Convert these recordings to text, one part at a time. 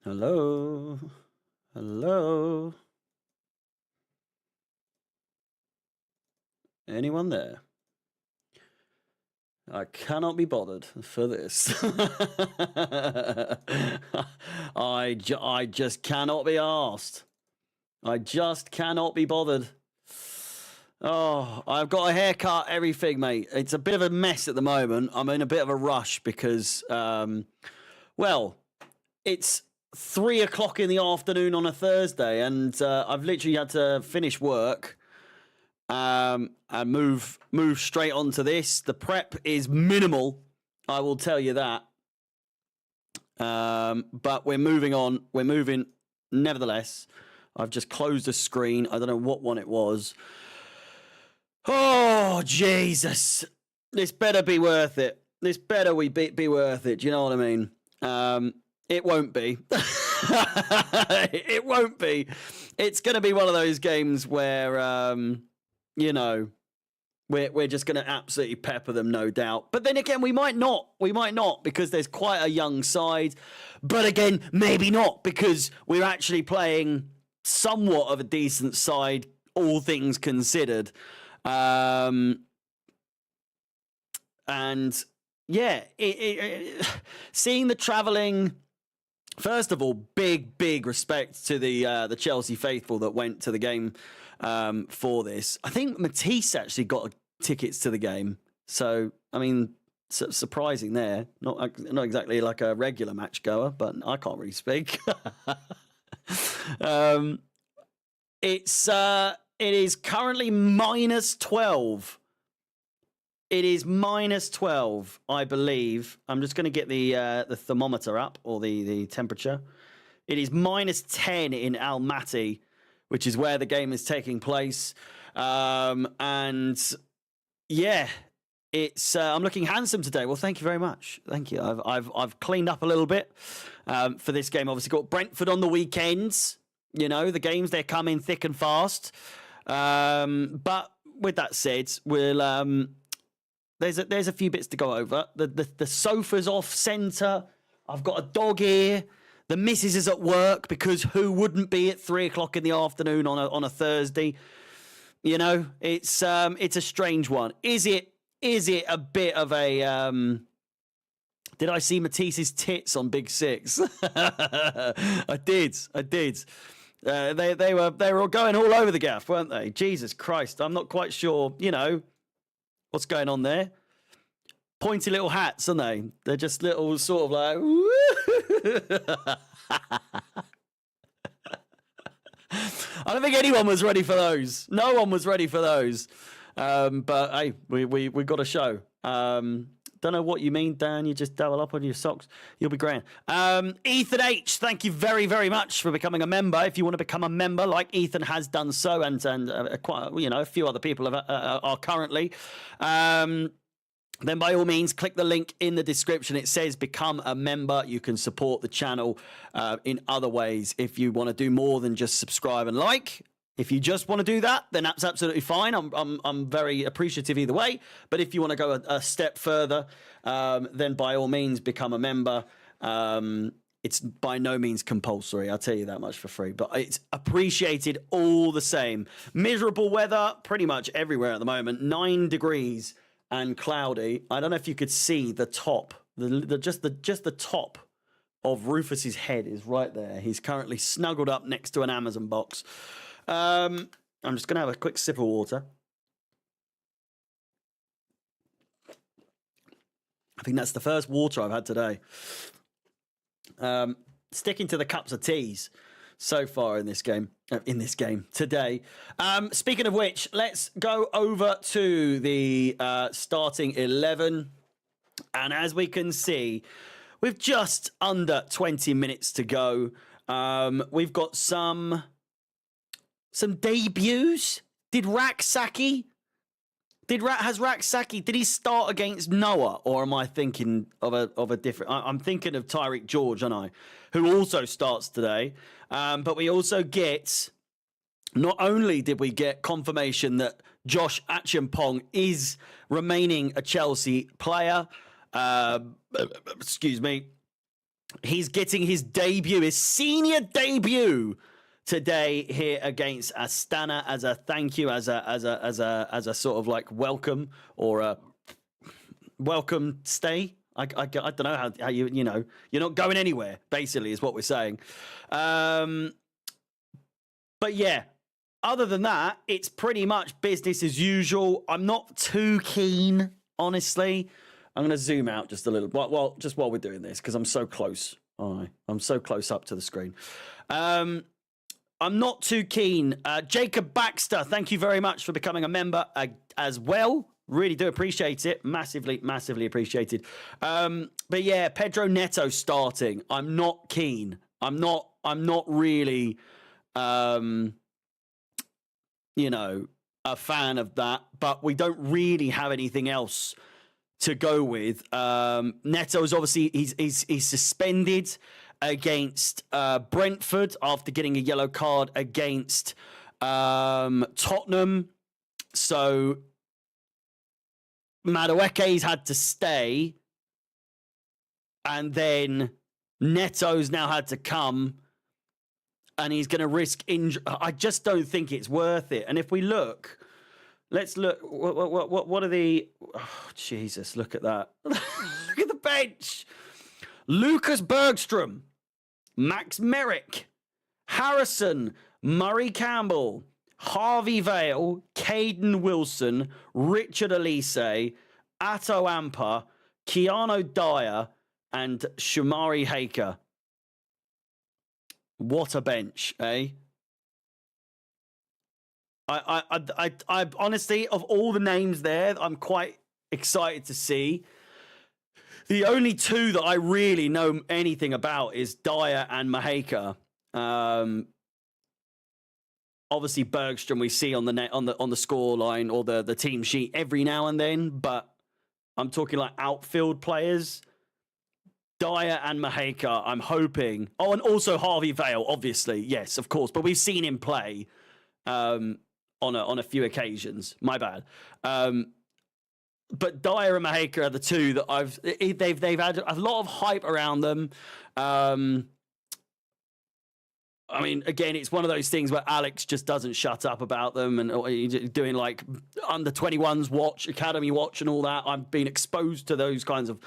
Hello. Hello. Anyone there? I cannot be bothered for this. I just cannot be asked. I just cannot be bothered. Oh, I've got a haircut, everything, mate. It's a bit of a mess at the moment. I'm in a bit of a rush because, well, it's 3 o'clock in the afternoon on a Thursday, and I've literally had to finish work and move straight onto this. The prep is minimal, I will tell you that. But we're moving on. We're moving nevertheless. I've just closed the screen. I don't know what one it was. Oh, Jesus. This better be worth it. This better be worth it. Do you know what I mean? It won't be. It won't be. It's going to be one of those games where, you know, we're just going to absolutely pepper them, no doubt. But then again, we might not. We might not, because there's quite a young side. But again, maybe not, because we're actually playing somewhat of a decent side, all things considered. And yeah, seeing the travelling. First of all, big respect to the Chelsea faithful that went to the game for this. I think Matisse actually got tickets to the game, so I mean, surprising there. Not exactly like a regular match goer, but I can't really speak. It is currently -12. It is -12, I believe. I'm just going to get the thermometer up, or the temperature. It is -10 in Almaty, which is where the game is taking place. And yeah, it's I'm looking handsome today. Well, thank you very much. Thank you. I've cleaned up a little bit for this game. Obviously, got Brentford on the weekends. You know, the games, they're coming thick and fast. But with that said, we'll there's a few bits to go over. The sofa's off centre. I've got a dog here. The missus is at work, because who wouldn't be at 3 o'clock in the afternoon on a Thursday? You know, it's a strange one. Is it a bit of a did I see Matisse's tits on Big Six? I did. They were going all over the gaff, weren't they? Jesus Christ, I'm not quite sure, you know, what's going on there. Pointy little hats, aren't they? They're just little sort of like... I don't think anyone was ready for those. No one was ready for those. But hey, we got a show. Don't know what you mean, Dan. You just double up on your socks. You'll be grand. Ethan H, thank you very, very much for becoming a member. If you want to become a member, like Ethan has done so, and quite, you know, a few other people are currently. Then by all means, click the link in the description. It says become a member. You can support the channel in other ways if you want to do more than just subscribe and like. If you just want to do that, then that's absolutely fine. I'm very appreciative either way. But if you want to go a step further, then by all means become a member. It's by no means compulsory. I'll tell you that much for free. But it's appreciated all the same. Miserable weather pretty much everywhere at the moment. 9 degrees and cloudy. I don't know if you could see the top. Just the top of Rufus's head is right there. He's currently snuggled up next to an Amazon box. I'm just going to have a quick sip of water. I think that's the first water I've had today. Sticking to the cups of teas so far in this game today. Speaking of which, let's go over to the starting 11. And as we can see, with just under 20 minutes to go, we've got some debuts. Did Raksaki did he start against Noah, or am I thinking of a different? I'm thinking of Tyreek George, aren't I? Who also starts today. But we also get, not only did we get confirmation that Josh Achiampong is remaining a Chelsea player, Excuse me. He's getting his debut, his senior debut today here against Astana as a thank you, as a sort of like welcome or a welcome stay. I don't know how you know you're not going anywhere. Basically, is what we're saying. But yeah, other than that, it's pretty much business as usual. I'm not too keen, honestly. I'm going to zoom out just a little. Well, just while we're doing this, because I'm so close. I'm so close up to the screen. I'm not too keen. Jacob Baxter, thank you very much for becoming a member as well. Really do appreciate it. Massively, massively appreciated. But yeah, Pedro Neto starting. I'm not keen. I'm not really, you know, a fan of that. But we don't really have anything else to go with. Neto is obviously he's suspended against Brentford after getting a yellow card against Tottenham. So Madueke's had to stay, and then Neto's now had to come, and he's going to risk injury. I just don't think it's worth it. And if we look, let's look. What are the? Oh, Jesus! Look at that. Look at the bench. Lucas Bergstrom, Max Merrick, Harrison, Murray Campbell, Harvey Vale, Caden Wilson, Richard Elise, Atto Ampa, Keanu Dyer, and Shamari Haker. What a bench, eh? I honestly, of all the names there, I'm quite excited to see. The only two that I really know anything about is Dyer and Maheka. Obviously, Bergstrom we see on the net on the score line or the team sheet every now and then, but I'm talking like outfield players. Dyer and Maheka, I'm hoping. Oh, and also Harvey Vale, obviously, yes, of course. But we've seen him play on a few occasions. My bad. But Dyer and Maheka are the two that they've had a lot of hype around them. I mean, again, it's one of those things where Alex just doesn't shut up about them, and doing like under 21s watch, academy watch, and all that. I've been exposed to those kinds of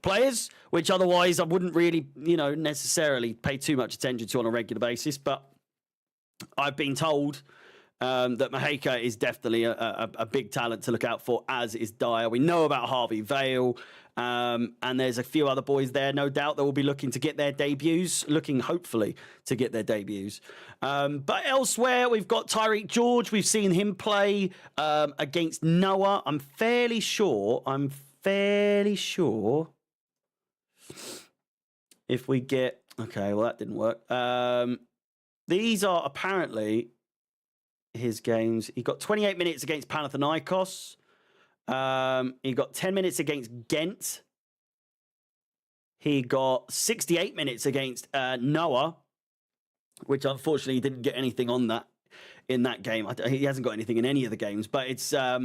players, which otherwise I wouldn't really, necessarily pay too much attention to on a regular basis. But I've been told that Maheka is definitely a big talent to look out for, as is Dyer. We know about Harvey Vale. And there's a few other boys there, no doubt, that will be looking to get their debuts, hopefully to get their debuts. But elsewhere, we've got Tyreek George. We've seen him play against Noah. I'm fairly sure if we get... Okay, well, that didn't work. These are apparently his games. He got 28 minutes against Panathinaikos. He got 10 minutes against Ghent. He got 68 minutes against Noah, which unfortunately he didn't get anything on that in that game. He hasn't got anything in any of the games, but it's I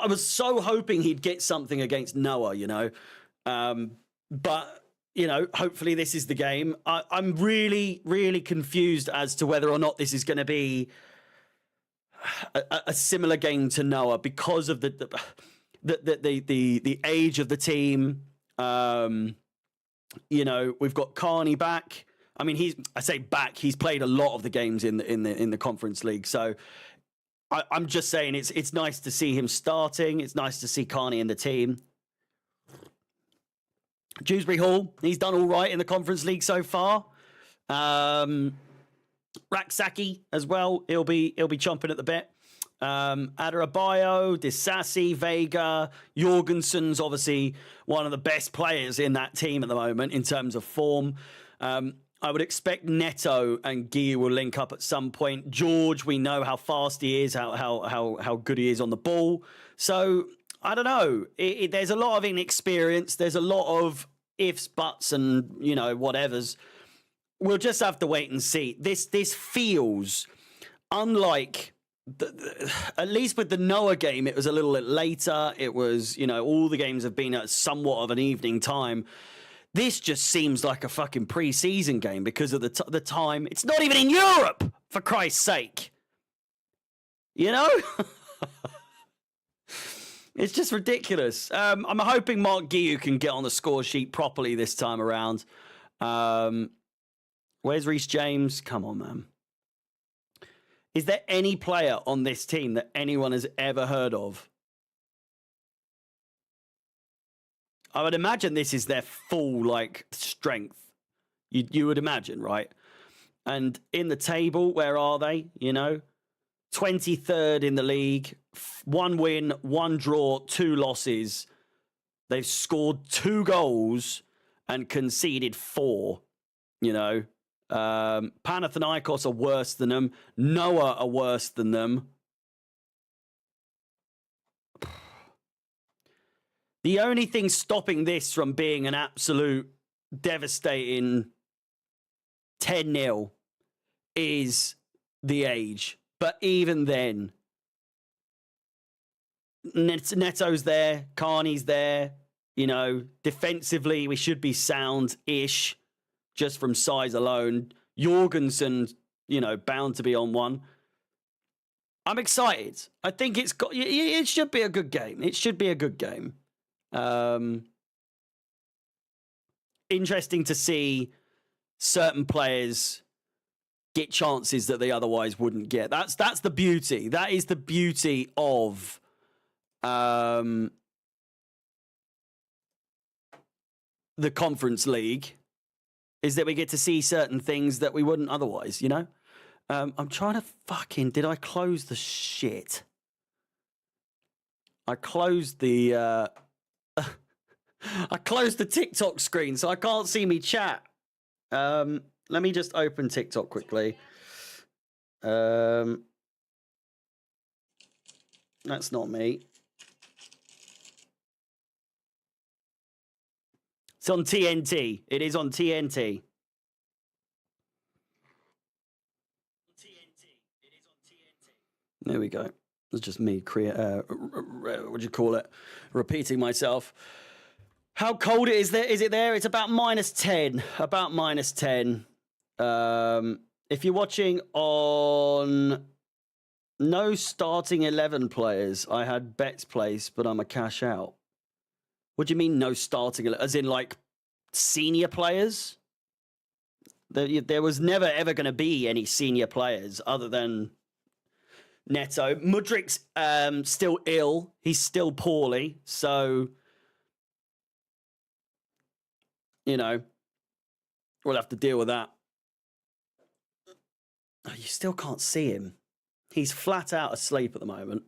was so hoping he'd get something against Noah, but hopefully this is the game. I'm really, really confused as to whether or not this is going to be a similar game to Noah because of the age of the team. We've got Carney back. I mean, I say back. He's played a lot of the games in the Conference League. So I'm just saying it's nice to see him starting. It's nice to see Carney in the team. Dewsbury Hall, he's done all right in the Conference League so far. Raksaki as well. He'll be chomping at the bit. Adarabayo, Disasi, Vega, Jorgensen's obviously one of the best players in that team at the moment in terms of form. I would expect Neto and Guy will link up at some point. George, we know how fast he is, how good he is on the ball. So I don't know. There's a lot of inexperience. There's a lot of ifs, buts, and whatevers. We'll just have to wait and see. This feels unlike at least with the Noah game, it was a little bit later. It was, you know, all the games have been at somewhat of an evening time. This just seems like a fucking pre-season game because of the time. It's not even in Europe, for Christ's sake. You know? It's just ridiculous. I'm hoping Mark Guiu can get on the score sheet properly this time around. Where's Reece James? Come on, man. Is there any player on this team that anyone has ever heard of? I would imagine this is their full, like, strength. You would imagine, right? And in the table, where are they? You know, 23rd in the league, 1 win, 1 draw, 2 losses. They've scored 2 goals and conceded 4. You know, Panathinaikos are worse than them. Noah are worse than them. The only thing stopping this from being an absolute devastating 10-0 is the age. But even then, Neto's there, Carney's there. You know, defensively, we should be sound-ish just from size alone. Jorgensen, you know, bound to be on one. I'm excited. I think it should be a good game. It should be a good game. Interesting to see certain players get chances that they otherwise wouldn't get. That's the beauty. That is the beauty of the Conference League, is that we get to see certain things that we wouldn't otherwise, you know? I'm trying to did I close the shit? I closed the I closed the TikTok screen so I can't see me chat. Let me just open TikTok quickly. That's not me. It's on TNT. It is on TNT. There we go. It's just me what do you call it? Repeating myself. How cold is it there? It's about -10. About -10. If you're watching on no starting 11 players, I had bets placed, but I'm a cash out. What do you mean no starting? As in like senior players? There was never ever going to be any senior players other than Neto. Mudrik's still ill. He's still poorly. So, you know, we'll have to deal with that. Oh, you still can't see him. He's flat out asleep at the moment.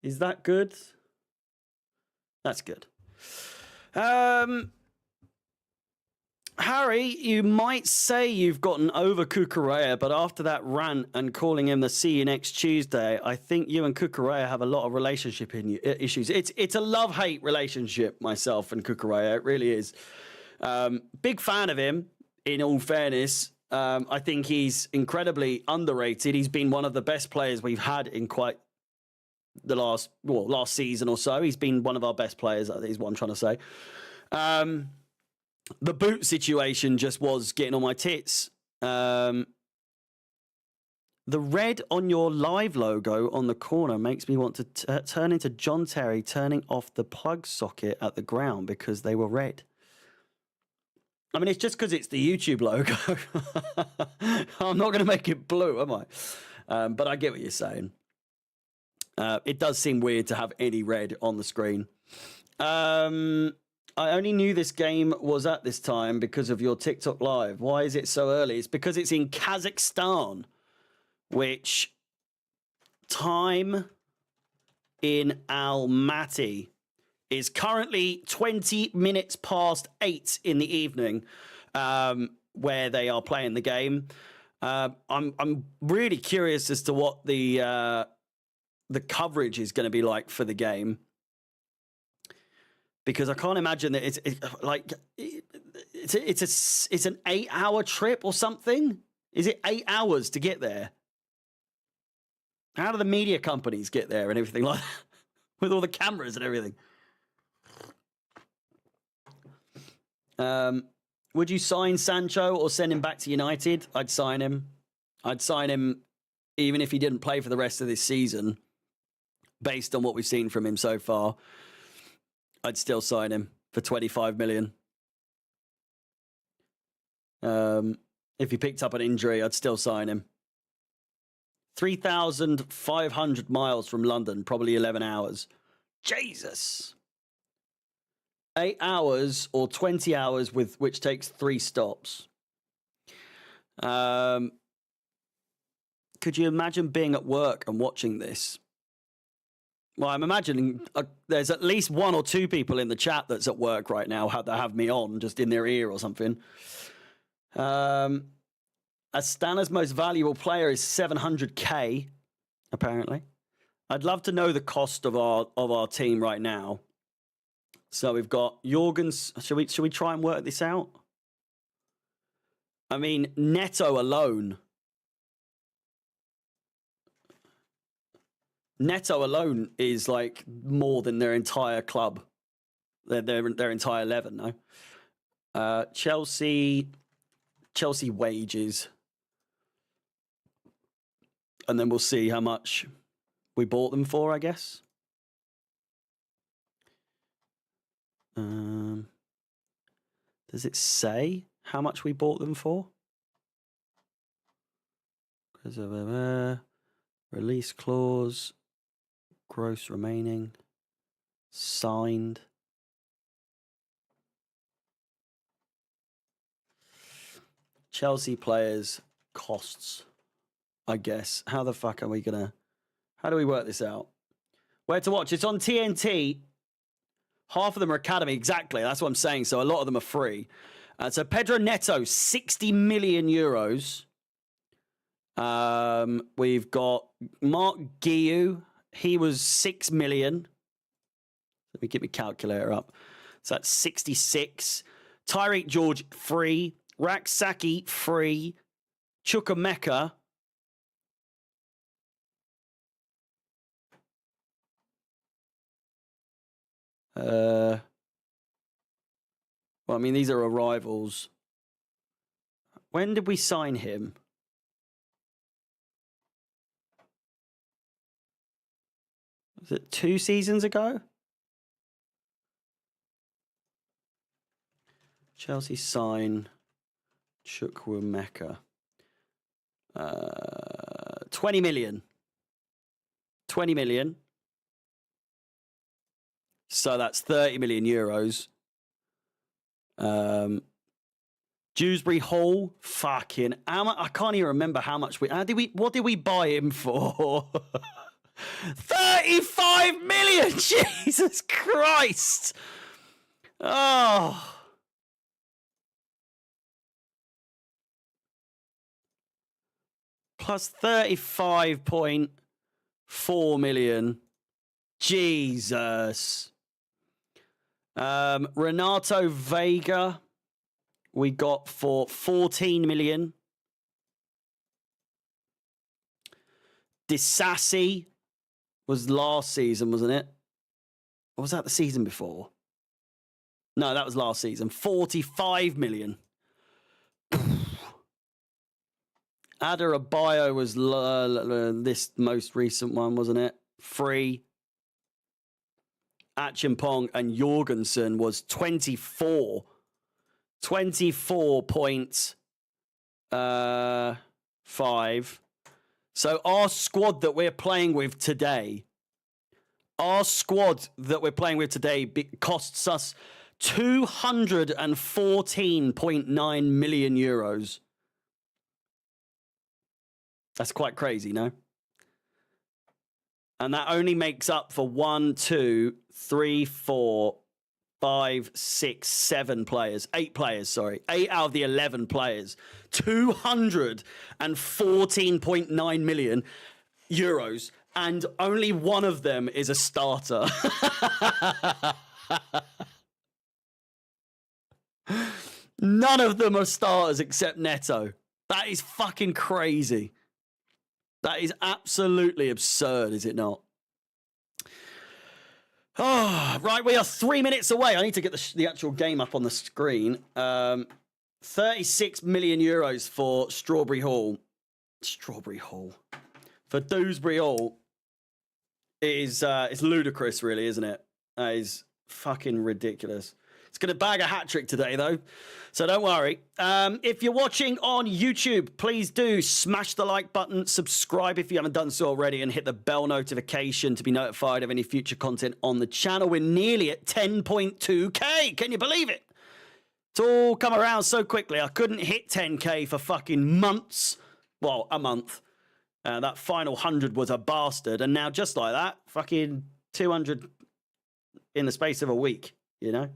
Is that good? That's good. Harry, you might say you've gotten over Kukurea, but after that rant and calling him the see you next Tuesday, I think you and Kukurea have a lot of relationship issues. It's a love-hate relationship, myself and Kukurea. It really is. Big fan of him, in all fairness. I think he's incredibly underrated. He's been one of the best players we've had in quite the last season or so. He's been one of our best players, is what I'm trying to say. The boot situation just was getting on my tits. The red on your live logo on the corner makes me want to turn into John Terry turning off the plug socket at the ground because they were red. I mean, it's just because it's the YouTube logo. I'm not going to make it blue, am I? But I get what you're saying. It does seem weird to have any red on the screen. I only knew this game was at this time because of your TikTok live. Why is it so early? It's because it's in Kazakhstan, which time in Almaty is currently 20 minutes past 8 in the evening, where they are playing the game. I'm really curious as to what the coverage is going to be like for the game, because I can't imagine that it's an 8-hour trip or something. Is it 8 hours to get there? How do the media companies get there and everything like that? With all the cameras and everything? Would you sign Sancho or send him back to United? I'd sign him. I'd sign him even if he didn't play for the rest of this season. Based on what we've seen from him so far, I'd still sign him for 25 million. If he picked up an injury, I'd still sign him. 3,500 miles from London, probably 11 hours. Jesus. 8 hours or 20 hours, which takes 3 stops. Could you imagine being at work and watching this? Well, I'm imagining there's at least 1 or 2 people in the chat that's at work right now that have me on, just in their ear or something. Astana's most valuable player is 700k, apparently. I'd love to know the cost of our team right now. So we've got Jorgens. Should we try and work this out? I mean, Neto alone. Neto alone is like more than their entire club. Their entire 11, no? Chelsea wages. And then we'll see how much we bought them for, I guess. Does it say how much we bought them for? Release clause, gross remaining, signed. Chelsea players costs, I guess. How the fuck are we gonna? How do we work this out? Where to watch? It's on TNT. Half of them are academy, exactly. That's what I'm saying. So a lot of them are free. So Pedro Neto, 60 million euros. We've got Mark Guiu. He was 6 million. Let me get my calculator up. So that's 66. Tyreek George, free. Raksaki, free. Chukwuemeka. Well, I mean, these are arrivals. When did we sign him? Was it 2 seasons ago? Chelsea sign Chukwuemeka. 20 million. 20 million. So that's 30 million euros. Dewsbury Hall, fucking, I can't even remember how much what did we buy him for? 35 million! Jesus Christ! Oh. Plus 35.4 million. Jesus. Renato Vega, we got for 14 million. Disassi was last season, wasn't it? Or was that the season before? No, that was last season. 45 million. Adebayo was this most recent one, wasn't it? Free. Achimpong and Jorgensen was 24. 24.5. So our squad that we're playing with today, costs us 214.9 million euros. That's quite crazy, no? And that only makes up for 1, 2, 3, 4, 5, 6, 7 players. 8 players, sorry. 8 out of the 11 players. 214.9 million euros. And only one of them is a starter. None of them are starters except Neto. That is fucking crazy. That is absolutely absurd, is it not? Oh, right, we are 3 minutes away. I need to get the actual game up on the screen. 36 million euros for Strawberry Hall. Strawberry Hall. For Dewsbury Hall is it's ludicrous, really, isn't it? That is fucking ridiculous. It's going to bag a hat trick today, though, so don't worry. If you're watching on YouTube, please do smash the like button, subscribe if you haven't done so already, and hit the bell notification to be notified of any future content on the channel. We're nearly at 10.2k. Can you believe it? It's all come around so quickly. I couldn't hit 10k for fucking months. Well, a month. That final 100 was a bastard, and now just like that, fucking 200 in the space of a week, you know?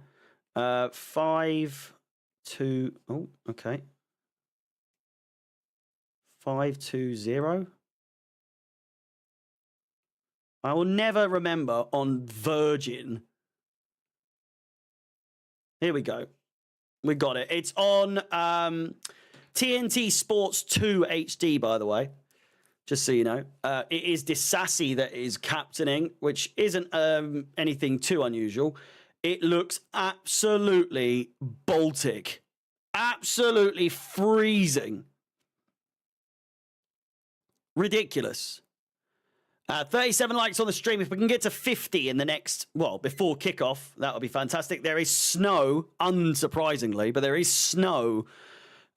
5 2 oh, okay. 520. I will never remember on Virgin. Here we go. We got it. It's on TNT Sports 2 HD, by the way. Just so you know. It is Disassi that is captaining, which isn't anything too unusual. It looks absolutely Baltic. Absolutely freezing. Ridiculous. 37 likes on the stream. If we can get to 50 in the next, well, before kickoff, that would be fantastic. There is snow, unsurprisingly, but there is snow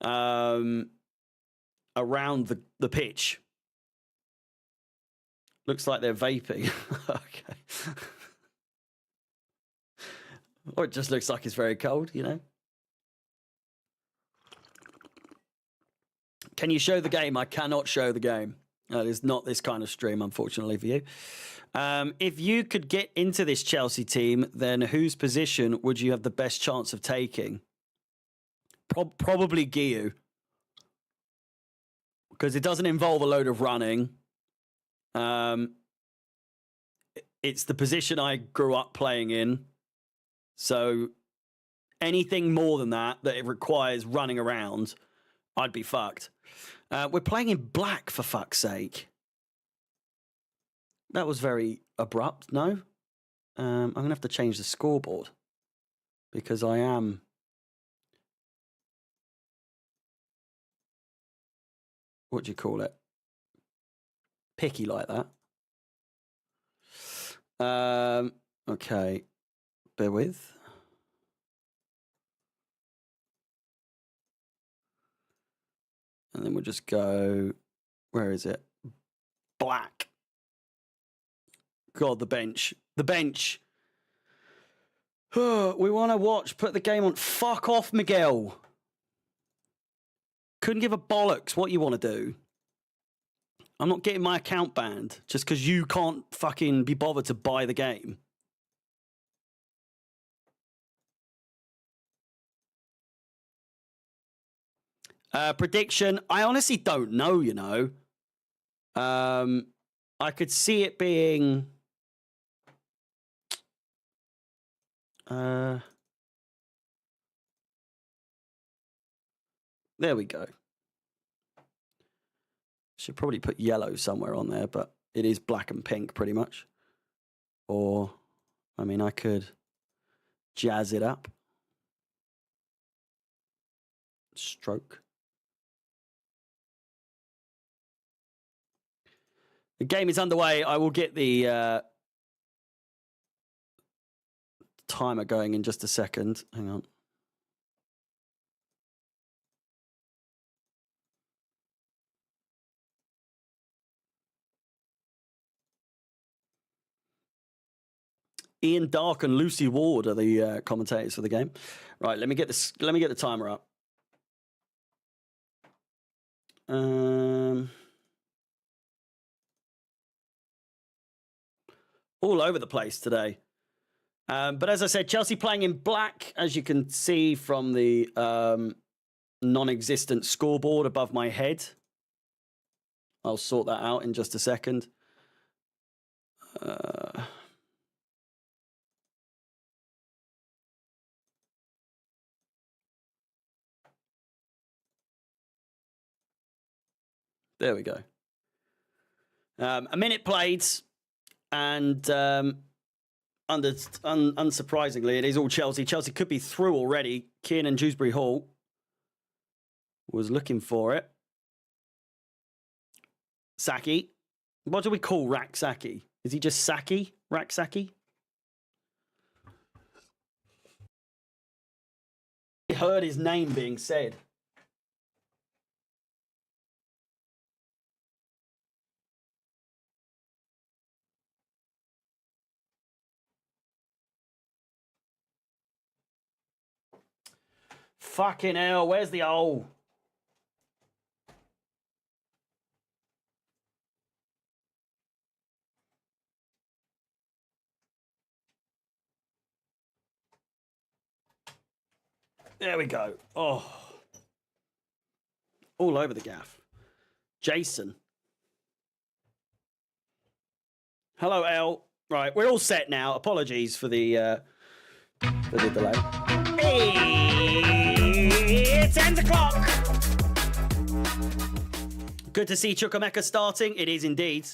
around the pitch. Looks like they're vaping. Okay. Or it just looks like it's very cold, you know? Can you show the game? I cannot show the game. It is not this kind of stream, unfortunately for you. If you could get into this Chelsea team, then whose position would you have the best chance of taking? Probably Guiu. Because it doesn't involve a load of running. It's the position I grew up playing in. So anything more than that it requires running around, I'd be fucked. We're playing in black, for fuck's sake. That was very abrupt, no? I'm going to have to change the scoreboard because I am... What do you call it? Picky like that. Okay. Bear with. And then we'll just go, where is it? Black. God, the bench. The bench. We want to watch. Put the game on. Fuck off, Miguel. Couldn't give a bollocks what you want to do. I'm not getting my account banned just because you can't fucking be bothered to buy the game. Prediction, I honestly don't know, you know. I could see it being... there we go. Should probably put yellow somewhere on there, but it is black and pink pretty much. Or, I mean, I could jazz it up. Stroke. The game is underway. I will get the timer going in just a second. Hang on. Ian Dark and Lucy Ward are the commentators for the game. Right, let me get this. Let me get the timer up. All over the place today. But as I said, Chelsea playing in black, as you can see from the non-existent scoreboard above my head. I'll sort that out in just a second. There we go. A minute played, and unsurprisingly, it is all Chelsea. Chelsea could be through already. Kieran Dewsbury Hall was looking for it. Saki. What do we call Rak-Saki? Is he just Saki? Rak-Saki? I heard his name being said. Fucking hell, where's the hole? There we go. Oh. All over the gaff. Jason. Hello, El. Right, we're all set now. Apologies for the delay. Hey, it's 10 o'clock. Good to see Chukwemeka starting. It is indeed.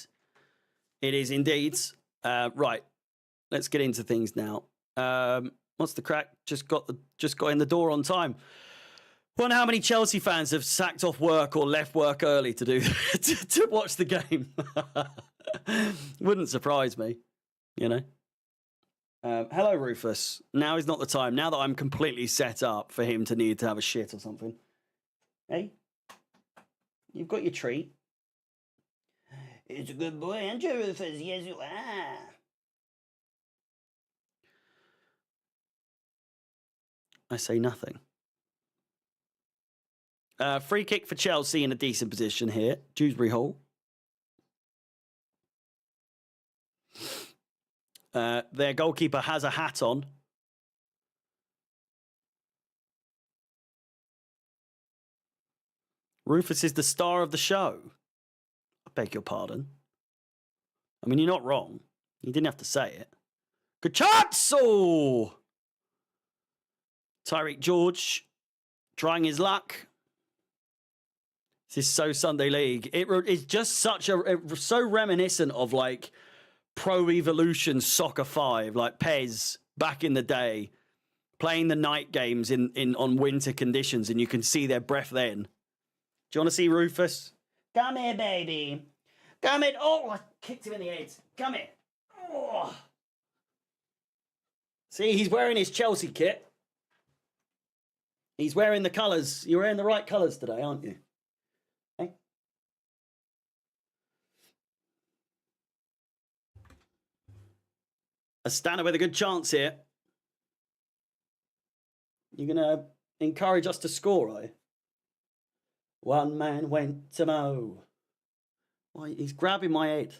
It is indeed. Right, let's get into things now. What's the crack? Just got in the door on time. Wonder how many Chelsea fans have sacked off work or left work early to do to watch the game. Wouldn't surprise me, you know. Hello, Rufus. Now is not the time. Now that I'm completely set up for him to need to have a shit or something. Hey, you've got your treat. It's a good boy, aren't you, Rufus? Yes, you are. I say nothing. Free kick for Chelsea in a decent position here. Dewsbury Hall. Their goalkeeper has a hat on. Rufus is the star of the show. I beg your pardon. I mean, you're not wrong. You didn't have to say it. Good chance! Oh! Tyreek George trying his luck. This is so Sunday League. It's just so reminiscent of like Pro Evolution Soccer 5, like PES back in the day, playing the night games on winter conditions, and you can see their breath then. Do you want to see Rufus? Come here, baby. Come here. Oh, I kicked him in the head. Come here. Oh. See, he's wearing his Chelsea kit. He's wearing the colours. You're wearing the right colours today, aren't you? Hey? Astana with a good chance here. You're going to encourage us to score, are you? One man went to mow. Why, he's grabbing my head.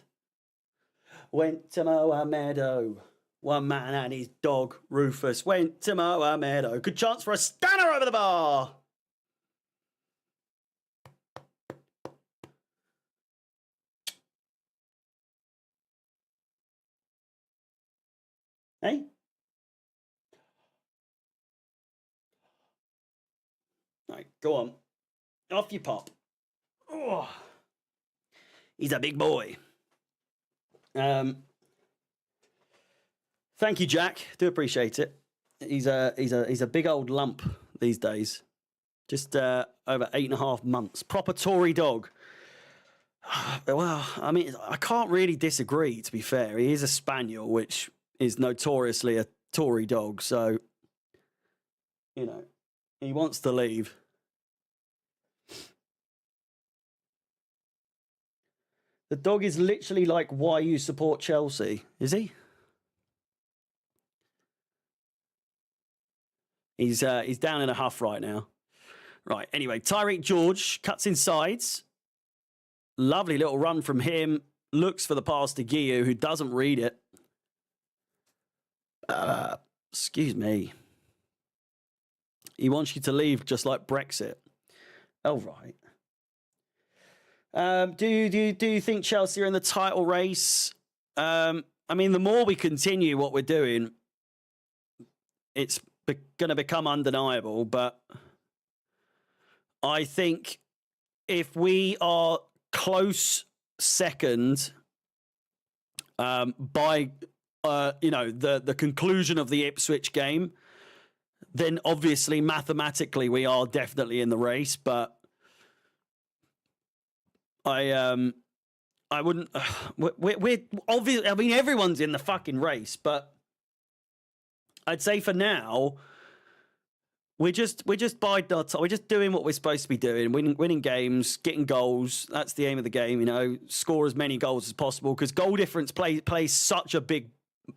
Went to mow a meadow. One man and his dog, Rufus, went to mow a meadow. Good chance for Astana over the bar. Hey? Right, go on. Off you pop. Oh. He's a big boy. Thank you, Jack. Do appreciate it. He's a big old lump these days. Just over 8.5 months. Proper Tory dog. Well, I mean, I can't really disagree, to be fair. He is a spaniel, which is notoriously a Tory dog. So, you know, he wants to leave. The dog is literally like why you support Chelsea, is he? He's down in a huff right now. Right, anyway, Tyreek George cuts inside. Lovely little run from him. Looks for the pass to Guiu, who doesn't read it. Excuse me. He wants you to leave just like Brexit. Oh, right. Do you think Chelsea are in the title race? I mean, the more we continue what we're doing, it's going to become undeniable. But I think if we are close second by the conclusion of the Ipswich game, then obviously mathematically we are definitely in the race. But I wouldn't. We're obviously. I mean, everyone's in the fucking race, but I'd say for now, we're just biding our time. We're just doing what we're supposed to be doing, winning games, getting goals. That's the aim of the game. You know, score as many goals as possible, because goal difference plays such a big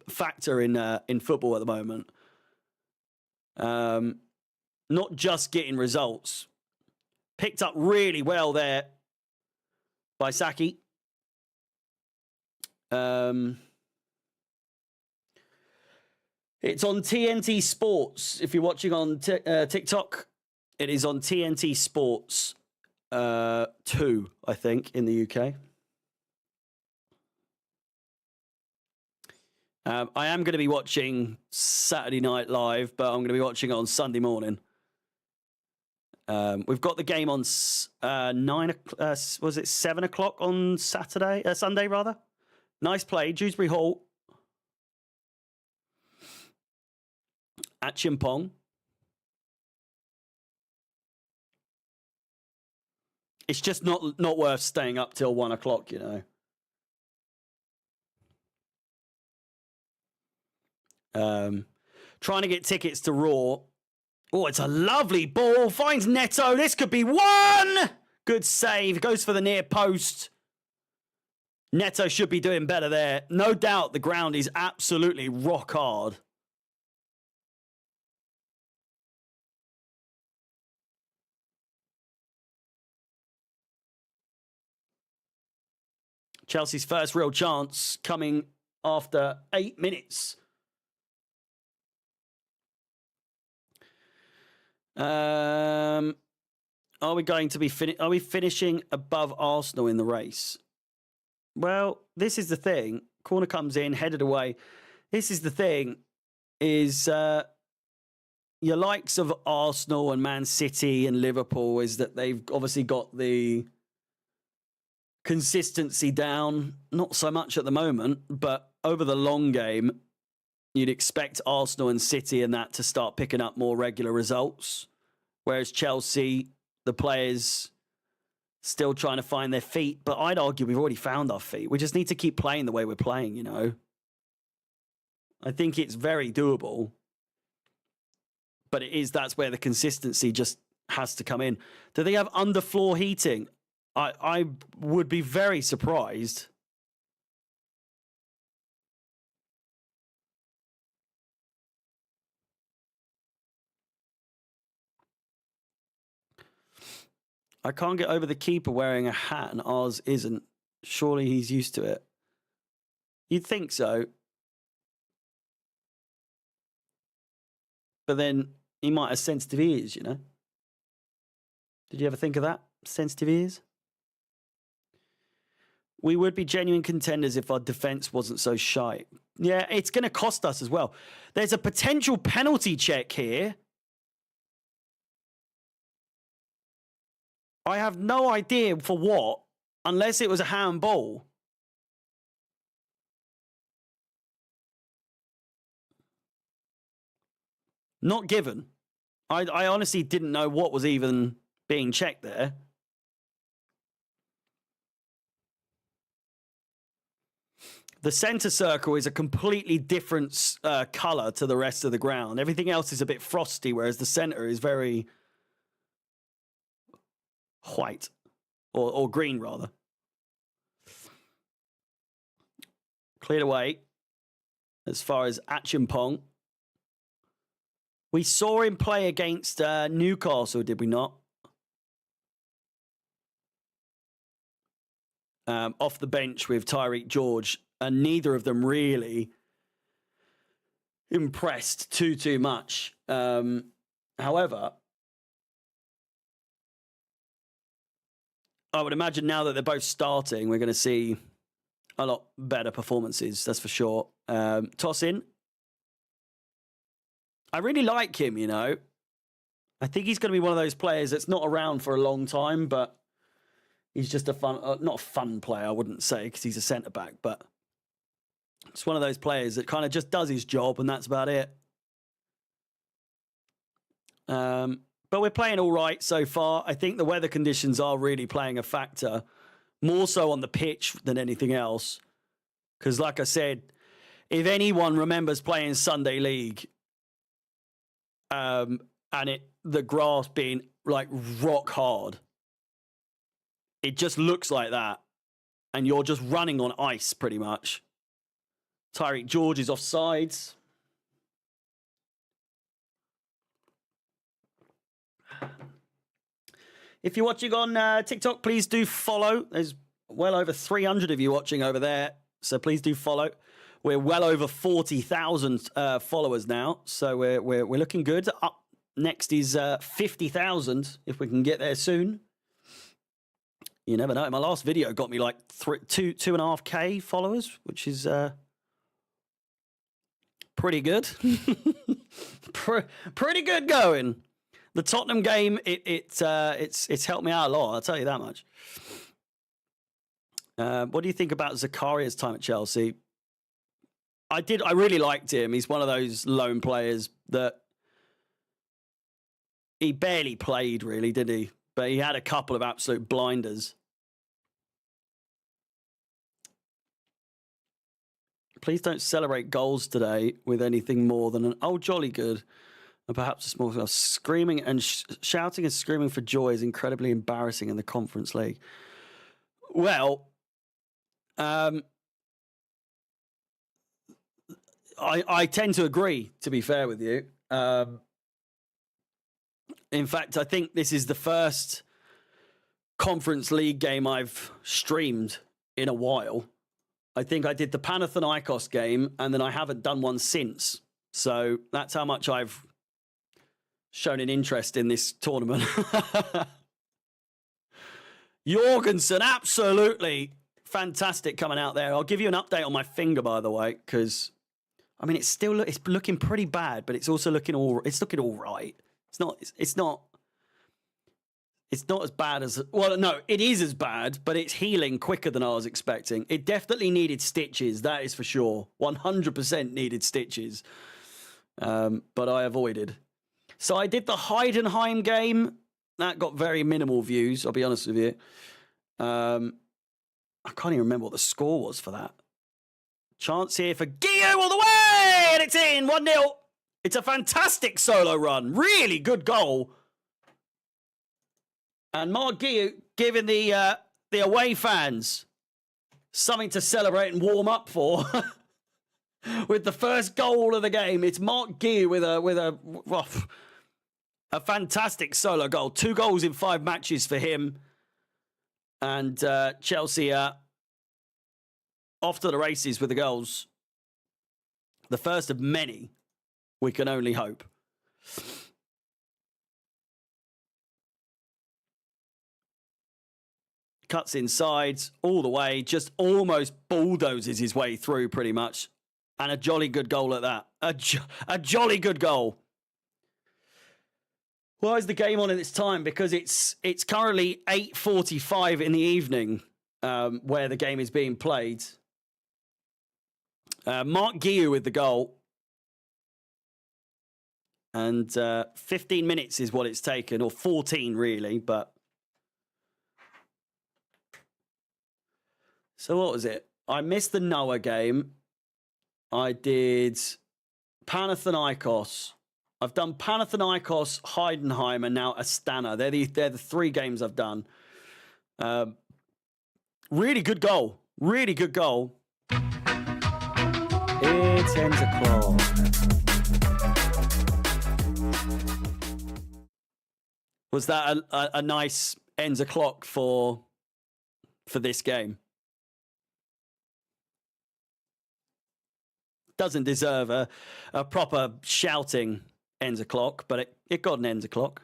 factor in football at the moment. Not just getting results. Picked up really well there by Saki. It's on TNT Sports. If you're watching on TikTok, it is on TNT Sports 2, I think, in the UK. I am going to be watching Saturday Night Live, but I'm going to be watching it on Sunday morning. We've got the game on 7 o'clock on Sunday rather. Nice play, Dewsbury Hall at Chimpong. It's just not worth staying up till 1 o'clock, you know. Trying to get tickets to Raw. Oh, it's a lovely ball. Finds Neto. This could be one. Good save. Goes for the near post. Neto should be doing better there. No doubt the ground is absolutely rock hard. Chelsea's first real chance coming after 8 minutes. Are we going to be Are we finishing above Arsenal in the race? Well, this is the thing. Corner comes in, headed away. This is the thing, is your likes of Arsenal and Man City and Liverpool is that they've obviously got the consistency down. Not so much at the moment, but over the long game, you'd expect Arsenal and City and that to start picking up more regular results. Whereas Chelsea, the players still trying to find their feet. But I'd argue we've already found our feet. We just need to keep playing the way we're playing, you know. I think it's very doable. But that's where the consistency just has to come in. Do they have underfloor heating? I would be very surprised. I can't get over the keeper wearing a hat and ours isn't. Surely he's used to it. You'd think so. But then he might have sensitive ears, you know? Did you ever think of that? Sensitive ears? We would be genuine contenders if our defence wasn't so shy. Yeah, it's going to cost us as well. There's a potential penalty check here. I have no idea for what, unless it was a handball. Not given. I honestly didn't know what was even being checked there. The centre circle is a completely different colour to the rest of the ground. Everything else is a bit frosty, whereas the centre is very white. Or green, rather. Cleared away as far as Achimpong. We saw him play against Newcastle, did we not? Off the bench with Tyreek George, and neither of them really impressed too much. However, I would imagine now that they're both starting, we're going to see a lot better performances, that's for sure. Toss in. I really like him, you know. I think he's going to be one of those players that's not around for a long time, but He's just a fun, not a fun player, I wouldn't say, because he's a centre back, but it's one of those players that kind of just does his job, and that's about it. But we're playing all right so far. I think the weather conditions are really playing a factor, more so on the pitch than anything else. Because, like I said, if anyone remembers playing Sunday League, and the grass being like rock hard, it just looks like that, and you're just running on ice pretty much. Tyreek George is offsides. If you're watching on TikTok, please do follow. There's well over 300 of you watching over there, so please do follow. We're well over 40,000 followers now, so we're looking good. Up next is 50,000 if we can get there soon. You never know. My last video got me like 2.5K followers, which is pretty good. Pretty good going. The Tottenham game, it's helped me out a lot. I'll tell you that much. What do you think about Zakaria's time at Chelsea? I really liked him. He's one of those lone players that he barely played, really, did he? But he had a couple of absolute blinders. Please don't celebrate goals today with anything more than an "oh, jolly good," and perhaps a small screaming and shouting and screaming for joy is incredibly embarrassing in the Conference League. Well, I tend to agree, to be fair with you. In fact, I think this is the first Conference League game I've streamed in a while. I think I did the Panathinaikos game, and then I haven't done one since. So that's how much I've shown an interest in this tournament. Jorgensen, absolutely fantastic coming out there. I'll give you an update on my finger, by the way, because I mean it's looking pretty bad, but it's also looking all right. It's not as bad as, well, no, it is as bad, but it's healing quicker than I was expecting. It definitely needed stitches, that is for sure. 100% needed stitches, but I avoided. So I did the Heidenheim game. That got very minimal views, I'll be honest with you. I can't even remember what the score was for that. Chance here for Guillaume all the way, and it's in, 1-0. It's a fantastic solo run. Really good goal. And Mark Guillaume giving the away fans something to celebrate and warm up for with the first goal of the game. It's Mark Guillaume with a fantastic solo goal. 2 goals in 5 matches for him. And Chelsea off to the races with the goals. The first of many, we can only hope. Cuts inside all the way, just almost bulldozes his way through pretty much. And a jolly good goal at that. A jolly good goal. Why is the game on in its time? Because it's currently 8:45 in the evening where the game is being played. Mark Guillaume with the goal. And 15 minutes is what it's taken, or 14 really, but... So what was it? I missed the Noah game. I did Panathinaikos. I've done Panathinaikos, Heidenheim, and now Astana. They're the 3 games I've done. Really good goal. Really good goal. It ends a claw. Was that a nice ends a clock for this game? Doesn't deserve a proper shouting ends a clock, but it got an ends a clock.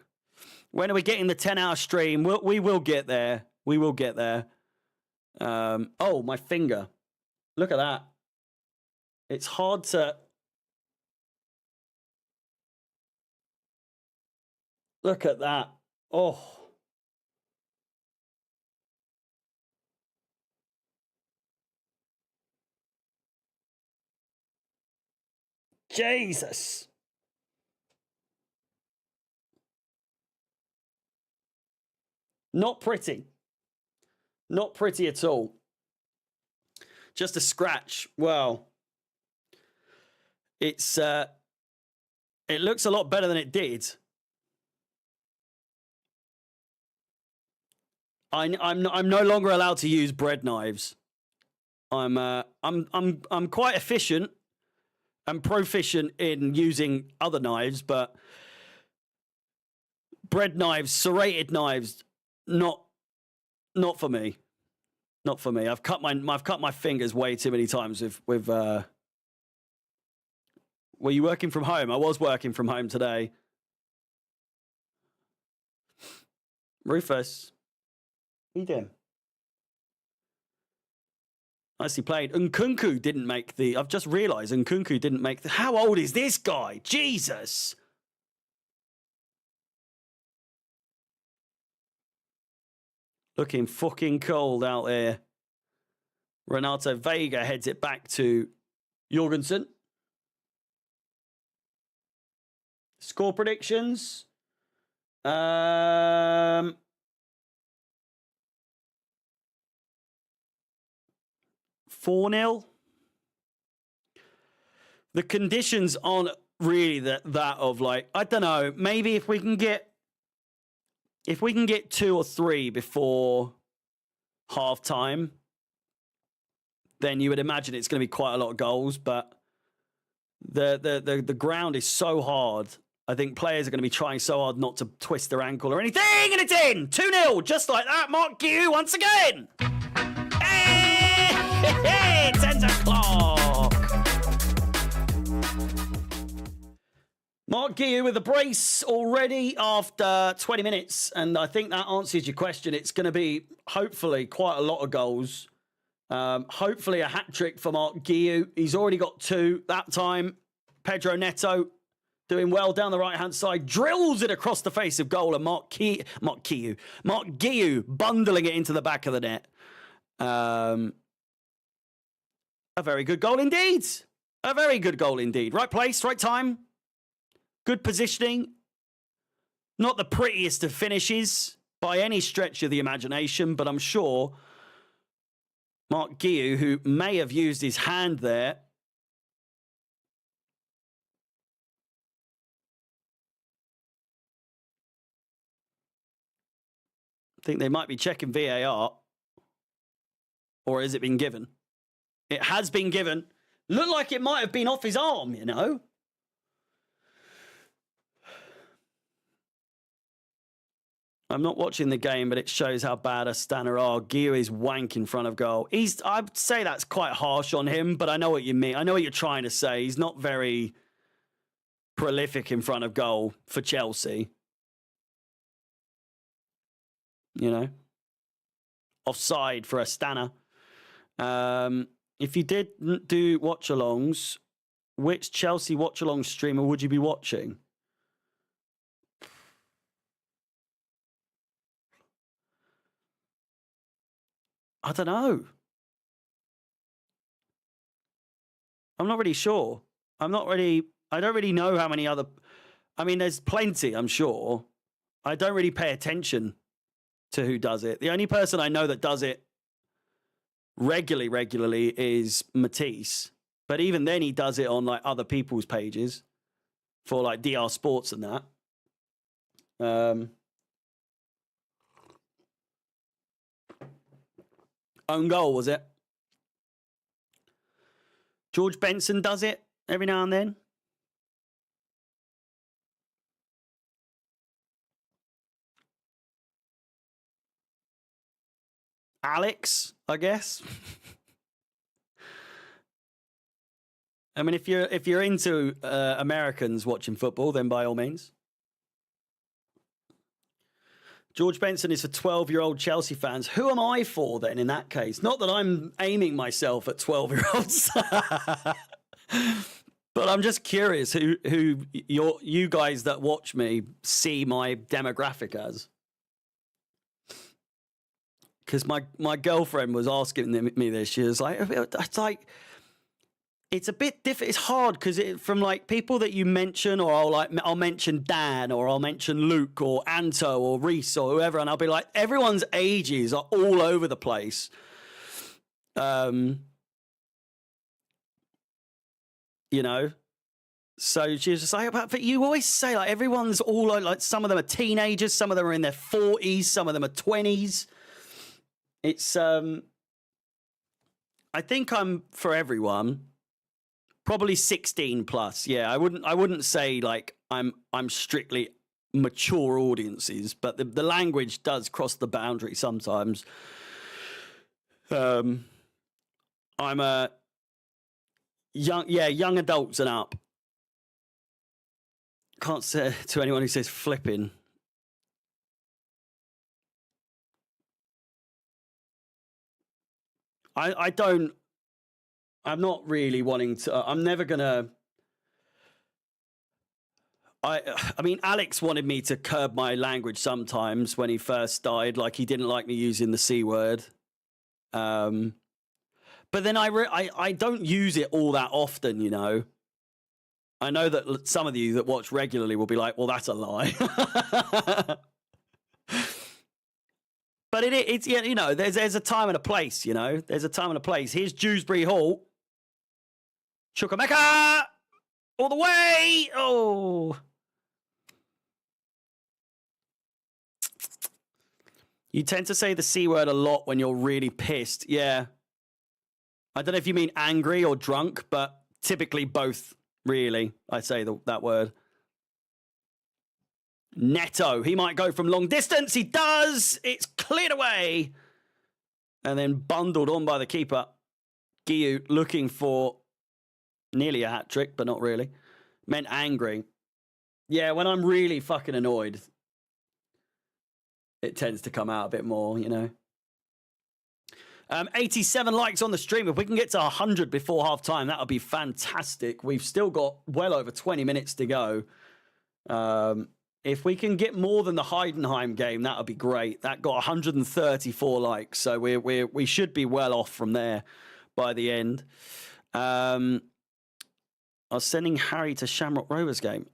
When are we getting the 10-hour stream? We will get there. We will get there. Oh, my finger. Look at that. It's hard to... Look at that. Oh. Jesus. Not pretty. Not pretty at all. Just a scratch. Well, it looks a lot better than it did. I'm no longer allowed to use bread knives. I'm quite efficient and proficient in using other knives, but bread knives, serrated knives, not for me. Not for me. I've cut my fingers way too many times with were you working from home? I was working from home today. Rufus, what are you doing? Nicely played. Nkunku didn't make the... I've just realised Nkunku didn't make the... How old is this guy? Jesus! Looking fucking cold out there. Renato Vega heads it back to Jorgensen. Score predictions. 4-0. The conditions aren't really that of like, I don't know, maybe if we can get 2 or 3 before half time, then you would imagine it's going to be quite a lot of goals, but the ground is so hard. I think players are going to be trying so hard not to twist their ankle or anything, and it's in! 2-0, just like that. Mark Guiu once again. Hey, 10 o'clock. Mark Guiu with a brace already after 20 minutes, and I think that answers your question. It's going to be, hopefully, quite a lot of goals. Hopefully a hat-trick for Mark Guiu. He's already got 2 that time. Pedro Neto doing well down the right-hand side. Drills it across the face of goal, and Mark Guiu bundling it into the back of the net. A very good goal indeed. A very good goal indeed. Right place, right time. Good positioning. Not the prettiest of finishes by any stretch of the imagination, but I'm sure Mark Guiu, who may have used his hand there, I think they might be checking VAR. Or has it been given? It has been given. Looked like it might have been off his arm, you know. I'm not watching the game, but it shows how bad Astana are. Guiu is wank in front of goal. I'd say that's quite harsh on him, but I know what you mean. I know what you're trying to say. He's not very prolific in front of goal for Chelsea. You know? Offside for Astana. If you did do watch-alongs, which Chelsea watch-along streamer would you be watching? I don't know. I'm not really sure. I don't really know how many other... I mean, there's plenty, I'm sure. I don't really pay attention to who does it. The only person I know that does it regularly is Matisse. But even then, he does it on like other people's pages for like DR Sports and that. Own goal, was it? George Benson does it every now and then. Alex, I guess. I mean, if you're into Americans watching football, then by all means. George Benson is for 12-year-old Chelsea fans. Who am I for then in that case? Not that I'm aiming myself at 12-year-olds. But I'm just curious who you guys that watch me see my demographic as. Because my girlfriend was asking me this. She was like, it's like, it's a bit different. It's hard because from like people that you mention, or I'll mention Dan, or I'll mention Luke, or Anto, or Reese, or whoever, and I'll be like, everyone's ages are all over the place. You know, so she's just like, but you always say like everyone's all like some of them are teenagers, some of them are in their 40s, some of them are 20s. It's I think I'm for everyone. Probably 16 plus. Yeah, I wouldn't say like I'm strictly mature audiences, but the language does cross the boundary sometimes. I'm a young adults and up. Can't say to anyone who says flipping. I'm not really wanting to. I'm never gonna. I mean, Alex wanted me to curb my language sometimes when he first started. Like he didn't like me using the C word. But then I don't use it all that often, you know. I know that some of you that watch regularly will be like, well, that's a lie. But it's yeah, you know, there's a time and a place, you know. There's a time and a place. Here's Dewsbury Hall. Chukwemeka! All the way! Oh. You tend to say the C word a lot when you're really pissed. Yeah. I don't know if you mean angry or drunk, but typically both, really. I say that word. Neto. He might go from long distance. He does. It's cleared away. And then bundled on by the keeper. Guiu looking for nearly a hat trick, but not really. Meant angry. Yeah, when I'm really fucking annoyed, it tends to come out a bit more, you know. 87 likes on the stream. If we can get to 100 before half time, that would be fantastic. We've still got well over 20 minutes to go. If we can get more than the Heidenheim game, that would be great. That got 134 likes, so we should be well off from there by the end. I was sending Harry to Shamrock Rovers game.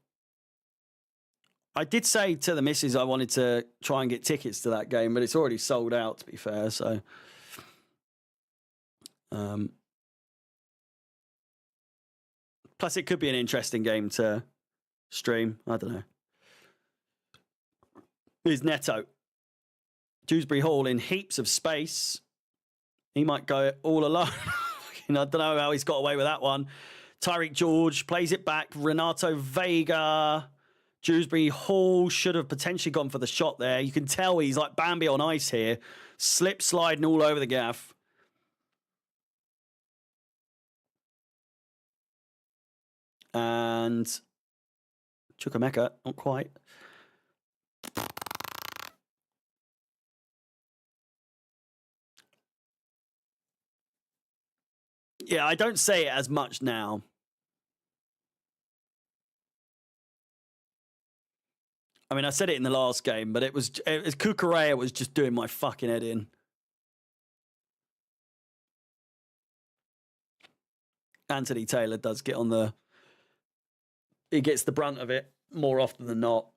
I did say to the missus I wanted to try and get tickets to that game, but it's already sold out, to be fair. So, plus it could be an interesting game to stream. I don't know. Here's Neto. Dewsbury Hall in heaps of space. He might go all alone. I don't know how he's got away with that one. Tyreek George plays it back. Renato Vega. Dewsbury Hall should have potentially gone for the shot there. You can tell he's like Bambi on ice here. Slip sliding all over the gaff. And Chukwemeka, not quite. Yeah, I don't say it as much now. I mean, I said it in the last game, but it was Kukurea was just doing my fucking head in. Anthony Taylor does get on the... He gets the brunt of it more often than not.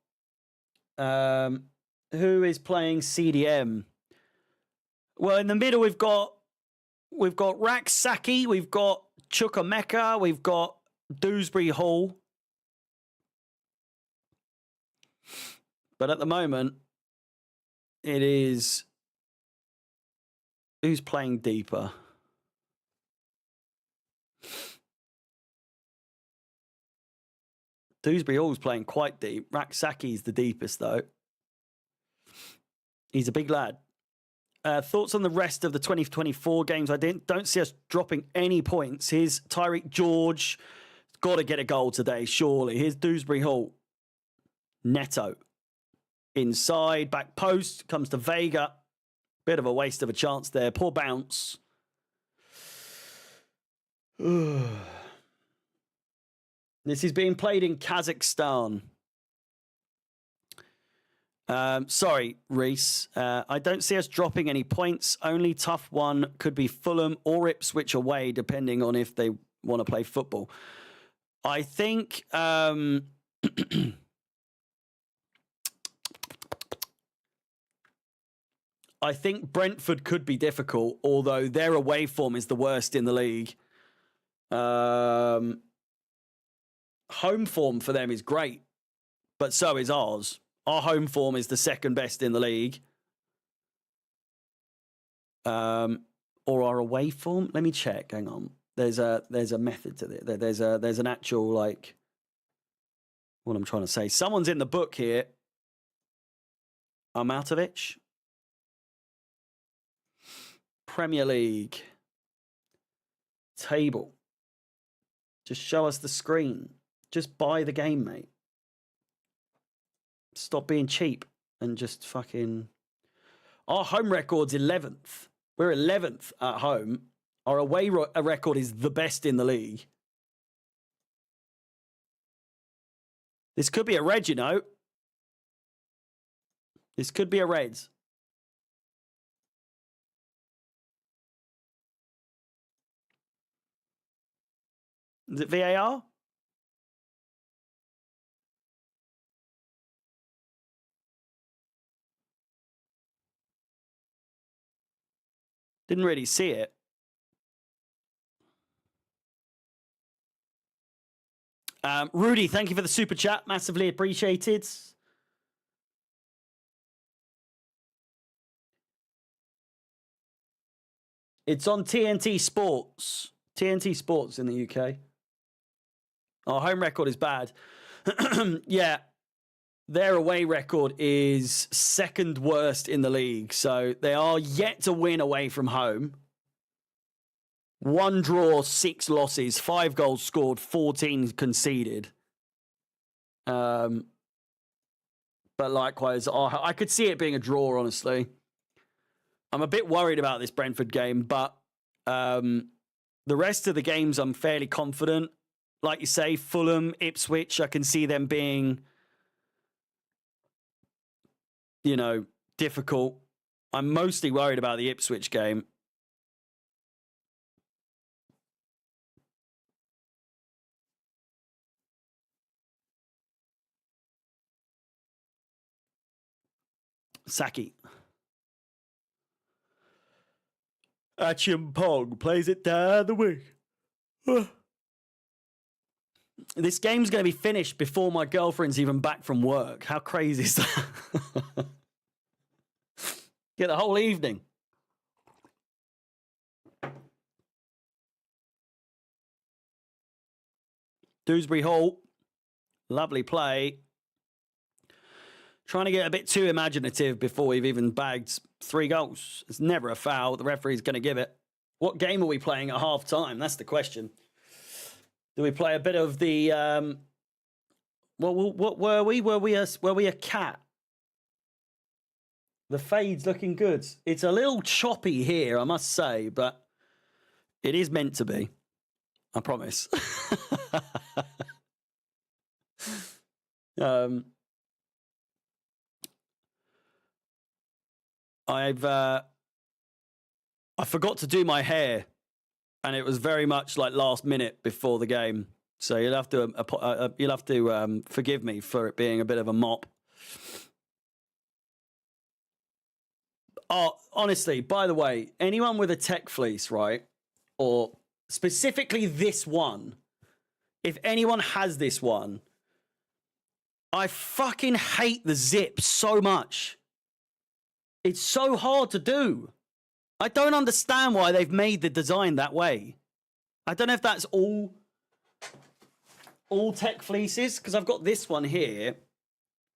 Who is playing CDM? Well, in the middle, we've got Raksaki, we've got Chukwemeka, we've got Dewsbury Hall. But at the moment, it is... Who's playing deeper? Dewsbury Hall's playing quite deep. Raksaki's the deepest, though. He's a big lad. Thoughts on the rest of the 2024 games? I don't see us dropping any points. Here's Tyreek George. Got to get a goal today, surely. Here's Dewsbury Hall. Neto. Inside, back post, comes to Vega. Bit of a waste of a chance there. Poor bounce. This is being played in Kazakhstan. Sorry, Reese. I don't see us dropping any points. Only tough one could be Fulham or Ipswich away, depending on if they want to play football. I think I think Brentford could be difficult, although their away form is the worst in the league. Home form for them is great, but so is ours. Our home form is the second best in the league. Or our away form? Let me check. Hang on. There's a method to it. There's an actual, like, what I'm trying to say. Someone's in the book here. Arnautovic. Premier League table. Just show us the screen. Just buy the game, mate. Stop being cheap and just fucking... Our home record's 11th. We're 11th at home. Our away record is the best in the league. This could be a red, you know. This could be a red. Is it VAR? Didn't really see it. Rudy, thank you for the super chat. Massively appreciated. It's on TNT Sports. TNT Sports in the UK. Our home record is bad. Yeah. Their away record is second worst in the league. So they are yet to win away from home. 1 draw, 6 losses, 5 goals scored, 14 conceded. But likewise, I could see it being a draw, honestly. I'm a bit worried about this Brentford game, but the rest of the games I'm fairly confident. Like you say, Fulham, Ipswich, I can see them being, you know, difficult. I'm mostly worried about the Ipswich game. Saki. Achimpong plays it down the wing. This game's going to be finished before my girlfriend's even back from work. How crazy is that? Get the whole evening. Dewsbury Hall. Lovely play. Trying to get a bit too imaginative before we've even bagged 3 goals. It's never a foul. The referee's going to give it. What game are we playing at half time? That's the question. Do we play a bit of the... what were we? Were we a cat? The fade's looking good. It's a little choppy here, I must say, but it is meant to be. I promise. I forgot to do my hair, and it was very much like last minute before the game. So you'll have to forgive me for it being a bit of a mop. Oh, honestly, by the way, anyone with a tech fleece, right, or specifically this one, if anyone has this one, I fucking hate the zip so much. It's so hard to do. I don't understand why they've made the design that way. I don't know if that's all tech fleeces, because I've got this one here,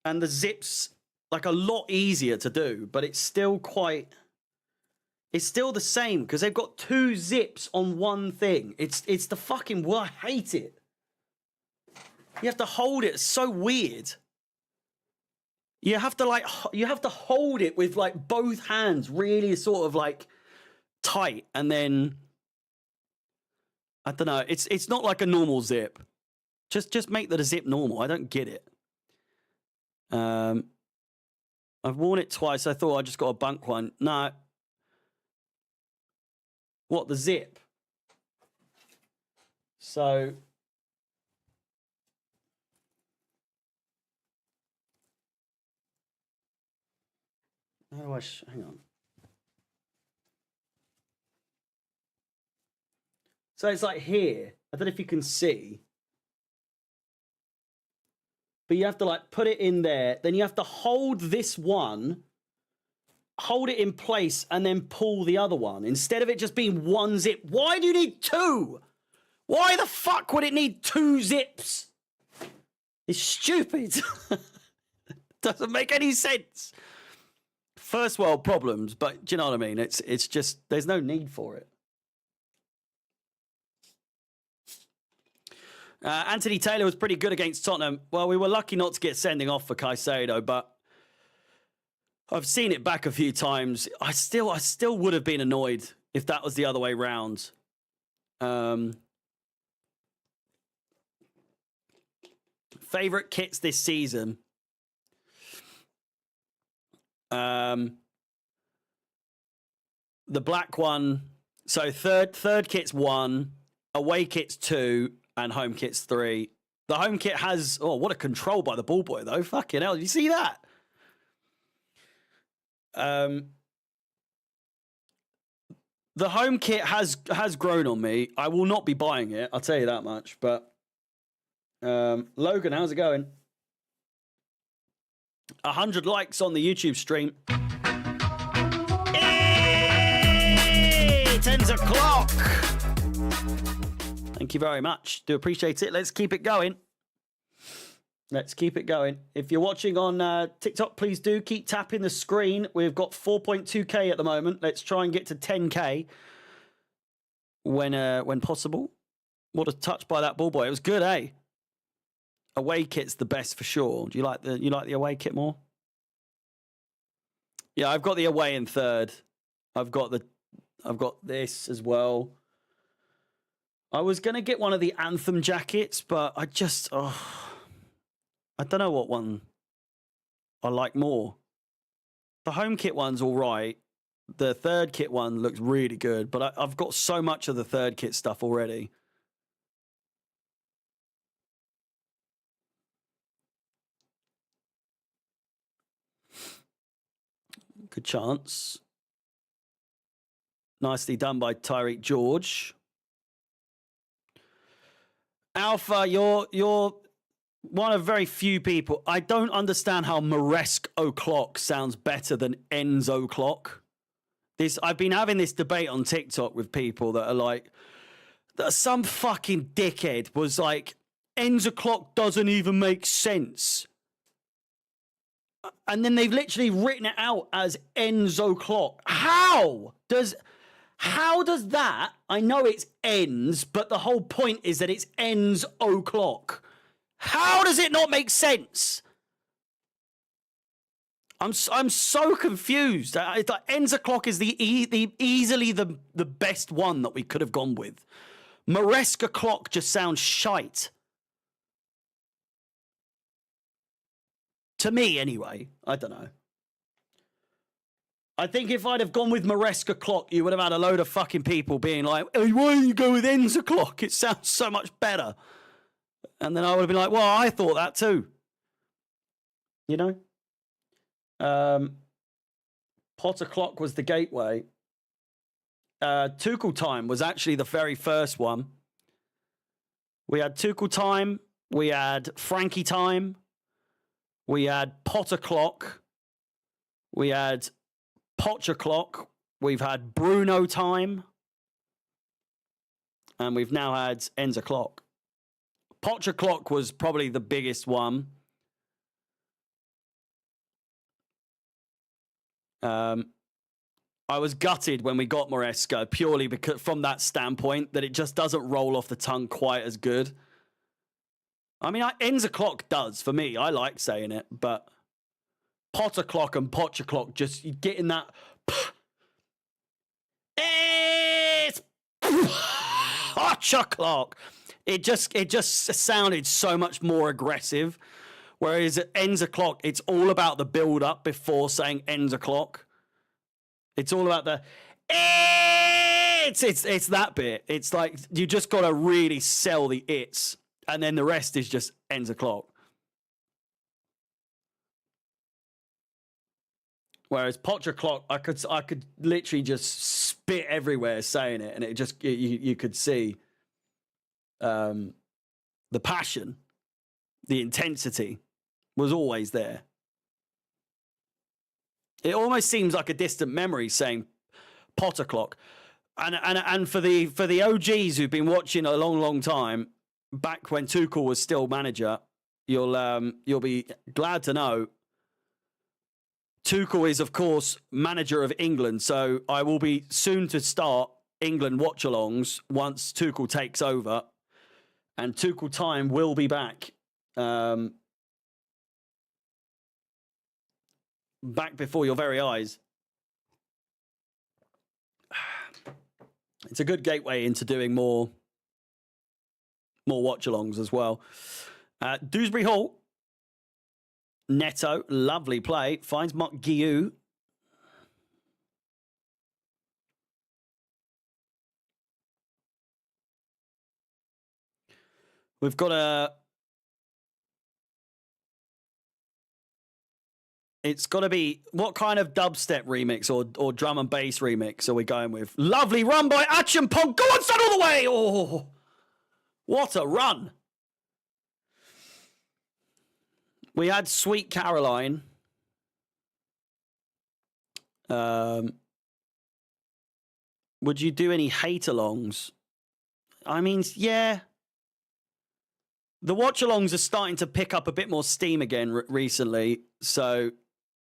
and the zip's like a lot easier to do, but it's still the same, because they've got 2 zips on one thing. It's the fucking, I hate it. You have to hold it. It's so weird. You have to hold it with like both hands really sort of like tight, and then I don't know. It's not like a normal zip. Just make the zip normal. I don't get it. I've worn it twice. I thought I just got a bunk one. No. What, the zip? So how do I hang on? So it's like here. I don't know if you can see. But you have to like put it in there. Then you have to hold this one, hold it in place, and then pull the other one. Instead of it just being one zip. Why do you need two? Why the fuck would it need two zips? It's stupid. Doesn't make any sense. First world problems, but do you know what I mean? It's just, there's no need for it. Anthony Taylor was pretty good against Tottenham. Well, we were lucky not to get sending off for Caicedo, but I've seen it back a few times. I still would have been annoyed if that was the other way round. Favorite kits this season. The black one. So third kit's 1, away kit's 2, and home kit's 3. The home kit has, oh, what a control by the ball boy, though. Fucking hell, did you see that? The home kit has grown on me. I will not be buying it, I'll tell you that much. But Logan, how's it going? 100 likes on the YouTube stream. Hey, 10 o'clock. Thank you very much. Do appreciate it. Let's keep it going. Let's keep it going. If you're watching on TikTok, please do keep tapping the screen. We've got 4.2k at the moment. Let's try and get to 10k when possible. What a touch by that ball boy. It was good, eh? Away kit's the best for sure. Do you like the away kit more? Yeah, I've got the away in third. I've got this as well. I was gonna get one of the Anthem jackets, but I don't know what one I like more. The home kit one's all right. The third kit one looks really good, but I've got so much of the third kit stuff already. Good chance. Nicely done by Tyreek George. Alpha, you're one of very few people. I don't understand how Maresque O'Clock sounds better than Ends O'Clock. I've been having this debate on TikTok with people that are like, that some fucking dickhead was like, Ends O'Clock doesn't even make sense. And then they've literally written it out as Ends O'Clock. How does that? I know it's ends, but the whole point is that it's Ends O'Clock. How does it not make sense? I'm so confused. Ends O'Clock is easily the best one that we could have gone with. Maresque O'Clock just sounds shite. To me, anyway. I don't know. I think if I'd have gone with Maresque O'Clock, you would have had a load of fucking people being like, hey, why don't you go with Ends O'Clock? It sounds so much better. And then I would have been like, well, I thought that too. You know? Potter Clock was the gateway. Tuchel Time was actually the very first one. We had Tuchel Time. We had Frankie Time. We had Potter Clock. We had Potter Clock. We've had Bruno Time. And we've now had Ends O'Clock. Potter Clock was probably the biggest one. I was gutted when we got Maresca purely because from that standpoint that it just doesn't roll off the tongue quite as good. I mean, Ends O'Clock does for me. I like saying it, but Potter Clock and Potter Clock, just getting that. It's Potter Clock. It just sounded so much more aggressive. Whereas at Ends O'Clock, it's all about the build up before saying Ends O'Clock. It's all about the It's that bit. It's like you just got to really sell the its, and then the rest is just ends o'clock. Whereas Potcher Clock, I could literally just spit everywhere saying it, and it just you could see the passion, the intensity was always there. It almost seems like a distant memory saying Potter Clock. And for the OGs who've been watching a long time, back when Tuchel was still manager, you'll be glad to know Tuchel is, of course, manager of England. So I will be soon to start England watch-alongs once Tuchel takes over, and Tuchel time will be back. Back before your very eyes. It's a good gateway into doing more watch-alongs as well. Dewsbury Hall. Neto, lovely play. Finds Mark Guillou. We've got a... It's got to be... What kind of dubstep remix or drum and bass remix are we going with? Lovely run by Achampong. Go on, son, all the way! Oh, what a run. We had Sweet Caroline. Would you do any hate-alongs? I mean, yeah. The watch-alongs are starting to pick up a bit more steam again recently, so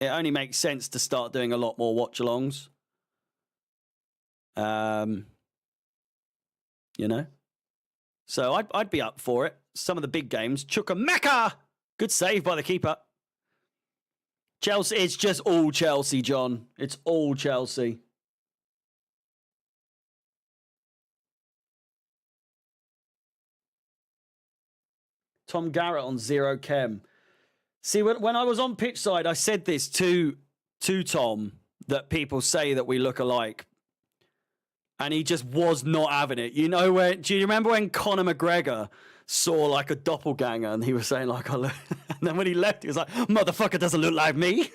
it only makes sense to start doing a lot more watch-alongs. You know? So I'd be up for it. Some of the big games. Chukwuemeka! Good save by the keeper. Chelsea, it's just all Chelsea, John. It's all Chelsea. Tom Garrett on 0 Chem. See, when I was on pitch side, I said this to Tom, that people say that we look alike. And he just was not having it. You know, do you remember when Conor McGregor saw like a doppelganger and he was saying like, and then when he left, he was like, motherfucker doesn't look like me.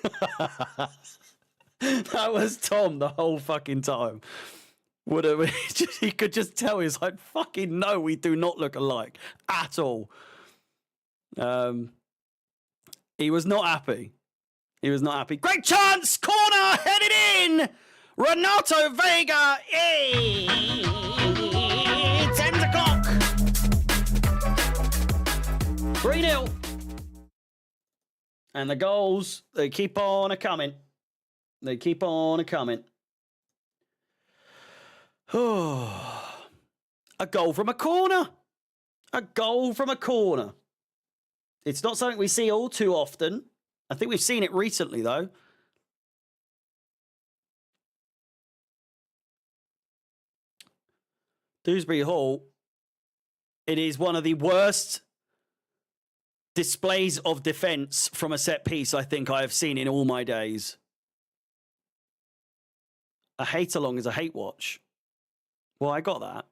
That was Tom the whole fucking time. He could just tell. He's like, fucking no, we do not look alike at all. He was not happy. He was not happy. Great chance! Corner! Headed in! Renato Vega! Hey! 10 o'clock! 3-0. And the goals, they keep on a-coming. They keep on a-coming. A goal from a corner. A goal from a corner. It's not something we see all too often. I think we've seen it recently, though. Dewsbury Hall. It is one of the worst displays of defence from a set piece I think I have seen in all my days. A hate-along is a hate-watch. Well, I got that.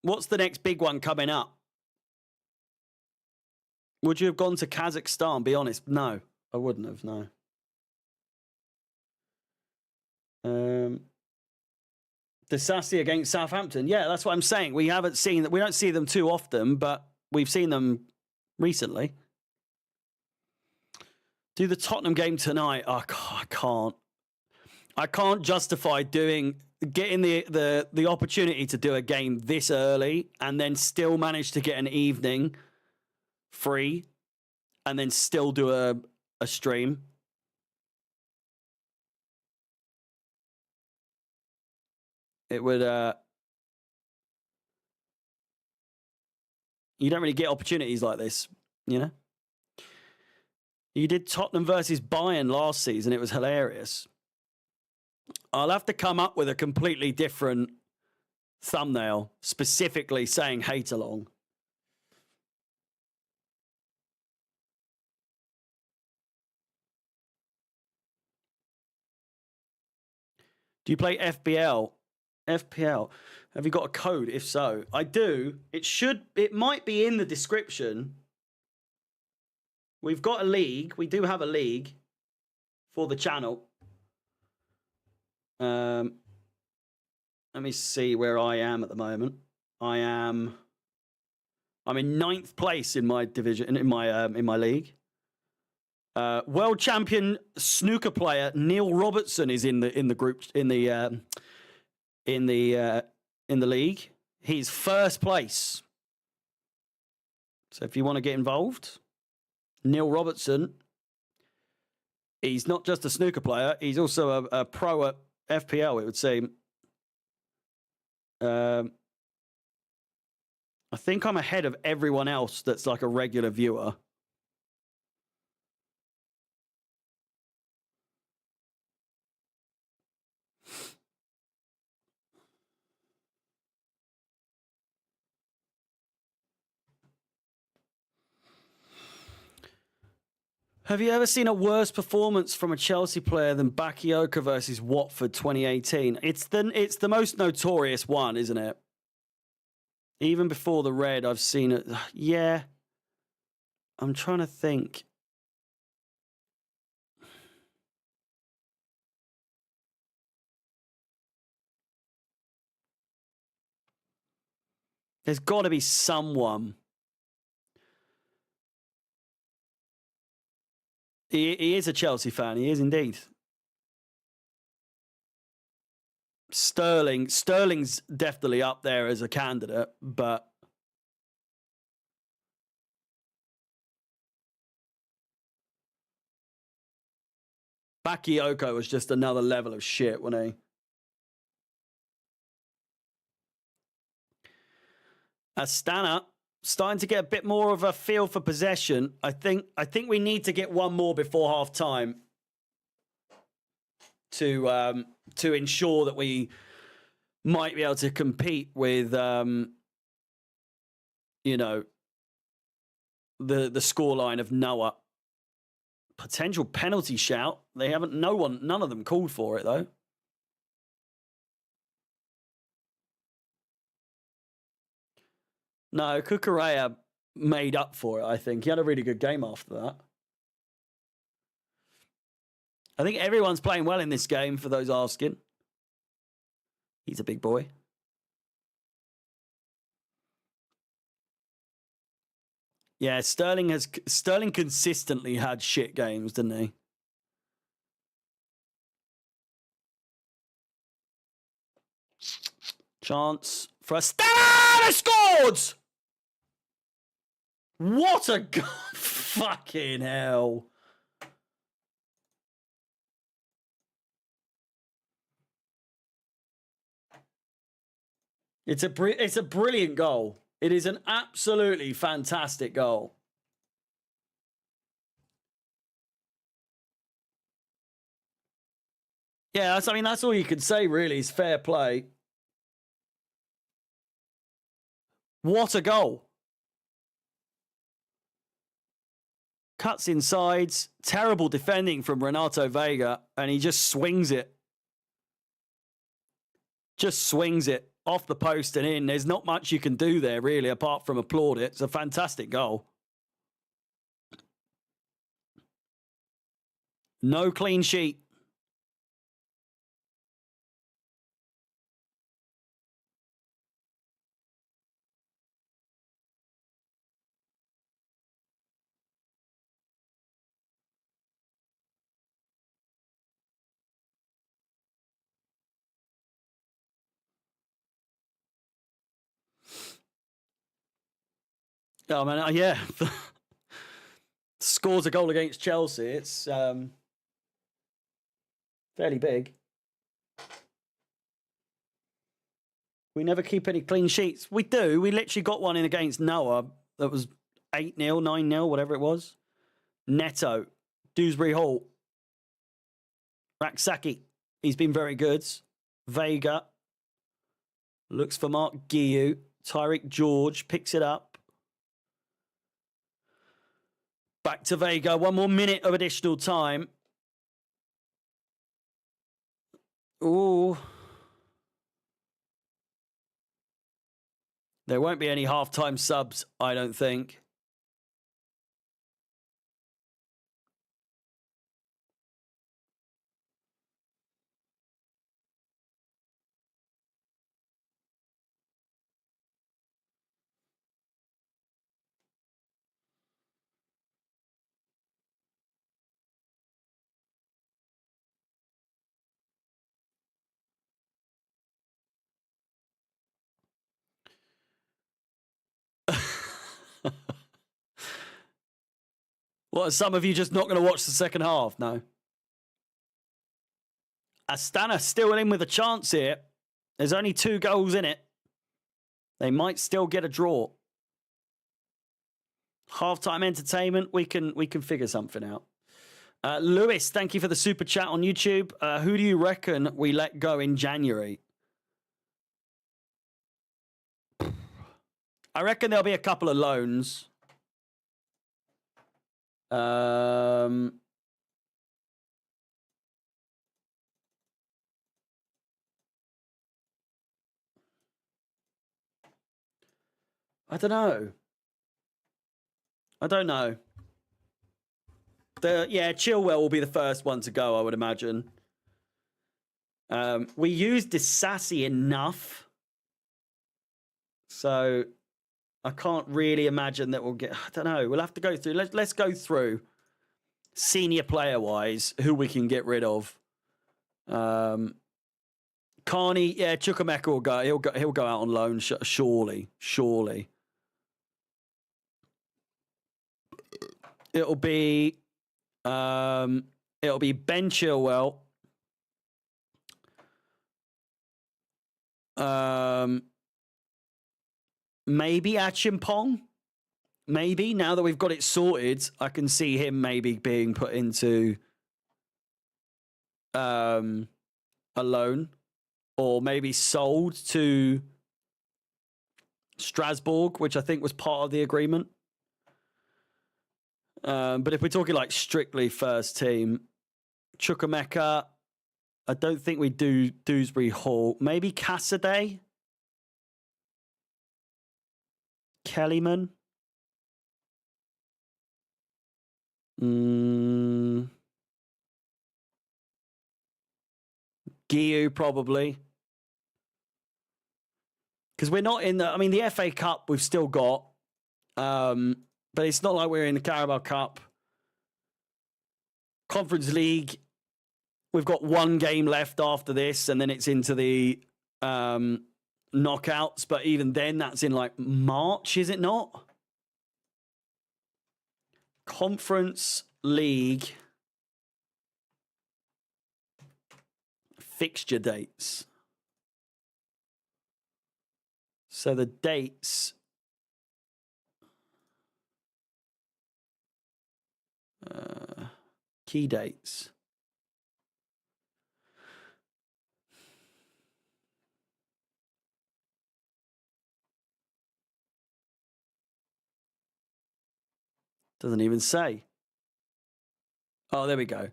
What's the next big one coming up? Would you have gone to Kazakhstan? Be honest. No, I wouldn't have, no. Disasi against Southampton. Yeah, that's what I'm saying. We haven't seen that. We don't see them too often, but we've seen them recently. Do the Tottenham game tonight. Oh, God, I can't justify getting the opportunity to do a game this early and then still manage to get an evening free and then still do a stream. It would you don't really get opportunities like this, you know? You did Tottenham versus Bayern last season. It was hilarious. I'll have to come up with a completely different thumbnail specifically saying hate along. Do you play FBL? FPL. Have you got a code? If so, I do. It might be in the description. We've got a league. We do have a league for the channel. Let me see where I am at the moment. I'm in 9th place in my division, in my league. World champion snooker player Neil Robertson is in the group in the league. He's 1st place. So if you want to get involved, Neil Robertson. He's not just a snooker player; he's also a pro at FPL. It would seem. I think I'm ahead of everyone else that's like a regular viewer. Have you ever seen a worse performance from a Chelsea player than Bakayoko versus Watford 2018? It's the most notorious one, isn't it? Even before the red, I've seen it. Yeah. I'm trying to think. There's got to be someone. He is a Chelsea fan. He is indeed. Sterling's definitely up there as a candidate, but Bakayoko was just another level of shit, wasn't he? Astana starting to get a bit more of a feel for possession. I think we need to get one more before half time to ensure that we might be able to compete with the scoreline of Noah. Potential penalty shout. They haven't. None of them called for it though. No, Kukurea made up for it, I think. He had a really good game after that. I think everyone's playing well in this game, for those asking. He's a big boy. Yeah, Sterling consistently had shit games, didn't he? Chance for Astana scored! What a fucking hell. It's a brilliant goal. It is an absolutely fantastic goal. Yeah, that's all you can say really is fair play. What a goal. Cuts inside, terrible defending from Renato Vega, and he just swings it. Just swings it off the post and in. There's not much you can do there, really, apart from applaud it. It's a fantastic goal. No clean sheet. Oh, man, yeah. Scores a goal against Chelsea. It's fairly big. We never keep any clean sheets. We do. We literally got one in against Noah that was 8-0, 9-0, whatever it was. Neto, Dewsbury Hall, Raksaki. He's been very good. Vega looks for Mark Guiu. Tyreek George picks it up. Back to Vega. 1 more minute of additional time. Ooh. There won't be any halftime subs, I don't think. What, are some of you just not going to watch the second half? No. Astana still in with a chance here. There's only 2 goals in it. They might still get a draw. Halftime entertainment, we can figure something out. Lewis, thank you for the super chat on YouTube. Who do you reckon we let go in January? I reckon there'll be a couple of loans. I don't know. Chilwell will be the first one to go, I would imagine. We used Disassi enough. So I can't really imagine that we'll get... I don't know. We'll have to go through... Let's go through, senior player-wise, who we can get rid of. Carney, yeah, Chukwuemeka will go. He'll go out on loan, surely. It'll be Ben Chilwell. Maybe Achimpong. Maybe now that we've got it sorted, I can see him maybe being put into a loan, or maybe sold to Strasbourg, which I think was part of the agreement. But if we're talking like strictly first team, Chukwuemeka, I don't think we do Dewsbury Hall. Maybe Cassaday? Kellyman? Guiu, probably. Because we're not in the... I mean, the FA Cup we've still got. But it's not like we're in the Carabao Cup. Conference League, we've got 1 game left after this, and then it's into the knockouts. But even then, that's in like March, is it not? Conference League fixture dates. So the dates... key dates. Doesn't even say. Oh, there we go.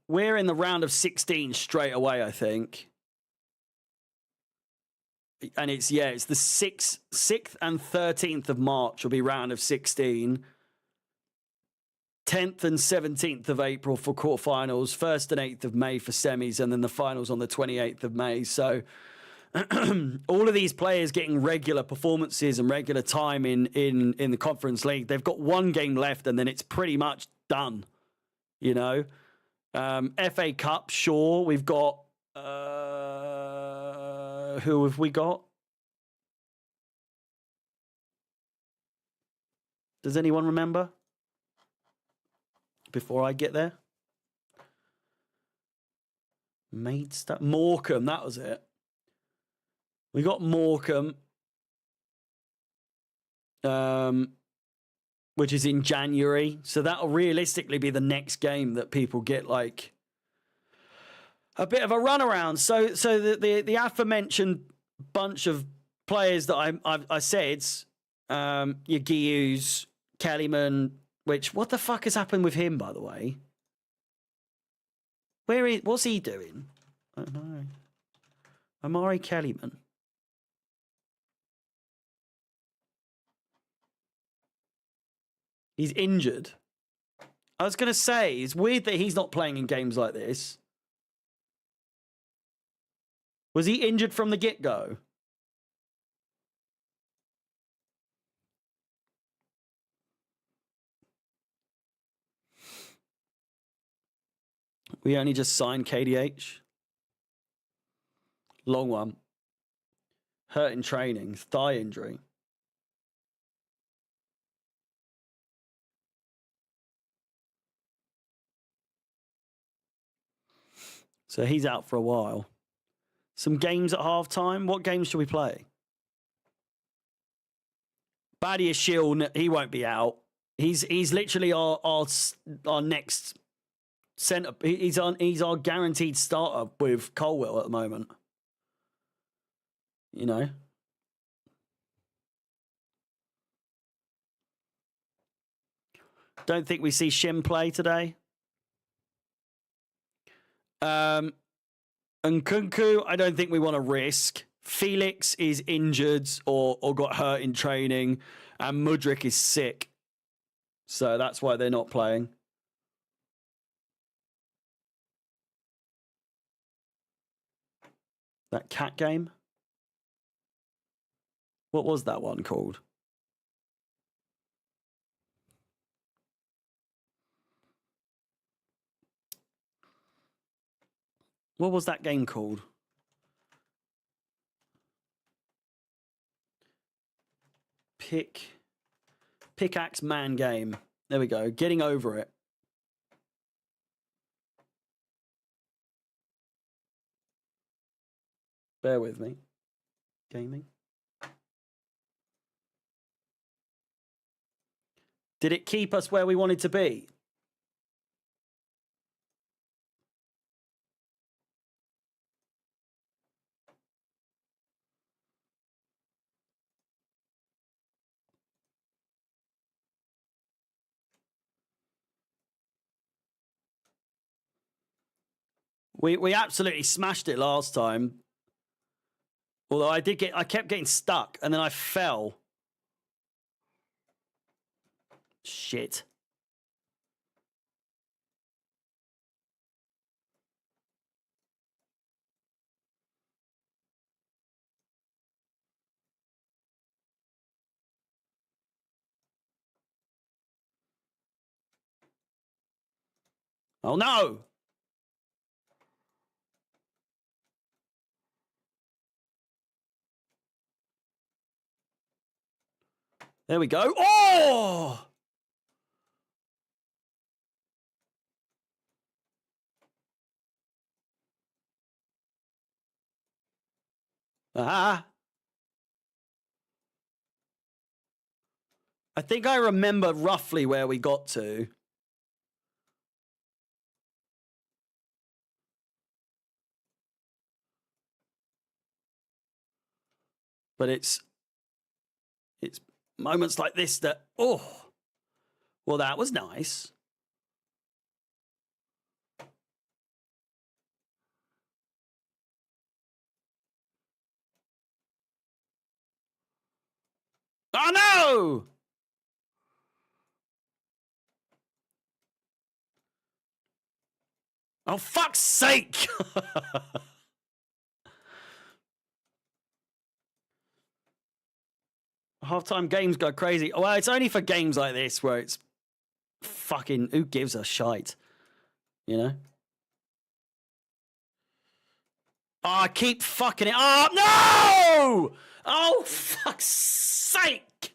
We're in the round of 16 straight away, I think. And it's the 6th and 13th of March will be round of 16. 10th and 17th of April for quarterfinals, 1st and 8th of May for semis, and then the finals on the 28th of May. So all of these players getting regular performances and regular time in the Conference League. They've got 1 game left, and then it's pretty much done. You know, FA Cup, sure. We've got who have we got? Does anyone remember? Before I get there, Morecambe, that was it. We got Morecambe, which is in January. So that'll realistically be the next game that people get like a bit of a runaround. So the aforementioned bunch of players that I said, your Guius, Kellyman. Which, what the fuck has happened with him, by the way? What's he doing? Amari Kellyman. He's injured. I was going to say, it's weird that he's not playing in games like this. Was he injured from the get-go? We only just signed KDH. Long one. Hurt in training. Thigh injury. So he's out for a while. Some games at halftime. What games should we play? Badia Shield, he won't be out. He's literally our next centre. He's our guaranteed starter with Colwell at the moment. You know. Don't think we see Shim play today. And Kunku, I don't think we want to risk. Felix is injured or got hurt in training, and Mudryk is sick. So that's why they're not playing. That cat game? What was that one called? What was that game called? Pickaxe Man game. There we go. Getting over it. Bear with me. Gaming. Did it keep us where we wanted to be? We absolutely smashed it last time. Although I kept getting stuck and then I fell. Shit. Oh no! There we go. Oh! Ah! I think I remember roughly where we got to. But it's moments like this that, oh, well, that was nice. Oh no! Oh, fuck's sake! Halftime games go crazy. Well, it's only for games like this where it's fucking, who gives a shite? You know? Oh, I keep fucking it up. No! Oh, fuck's sake!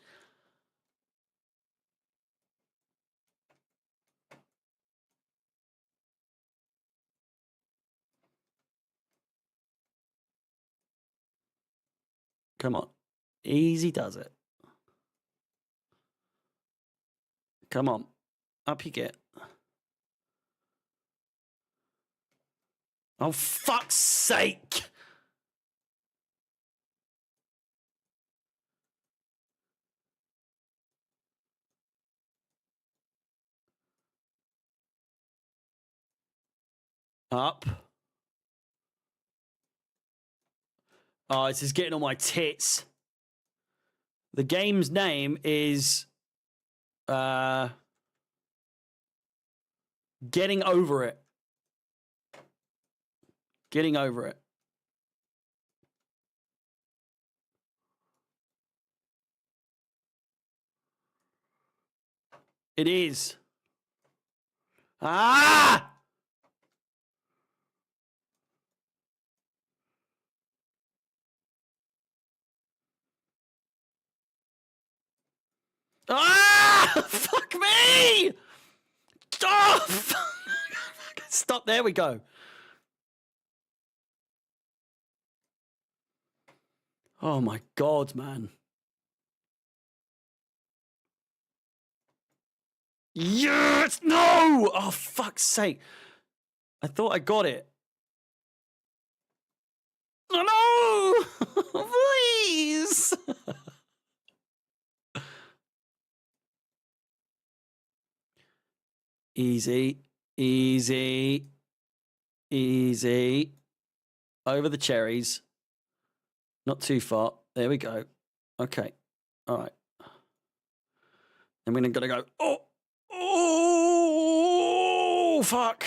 Come on. Easy does it. Come on. Up you get. Oh, fuck's sake! Up. Oh, this is getting on my tits. The game's name is Getting Over It. Getting Over It. It is. Ah! Ah! Fuck me! Oh, fuck. Stop. There we go. Oh my God, man. Yes! No! Oh, fuck's sake. I thought I got it. Oh, no! Please! Easy. Easy. Easy. Over the cherries. Not too far. There we go. Okay. All right. And we're going to go. Oh! Oh! Fuck.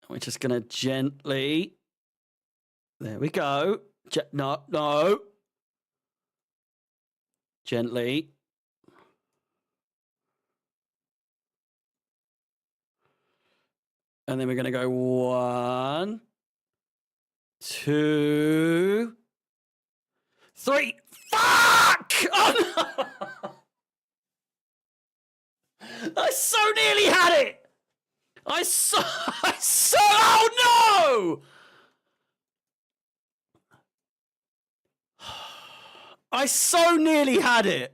We're just going to gently. There we go. No, no. Gently. And then we're going to go 1, 2, 3. Fuck! Oh, no! I so nearly had it. I so, oh no! I so nearly had it.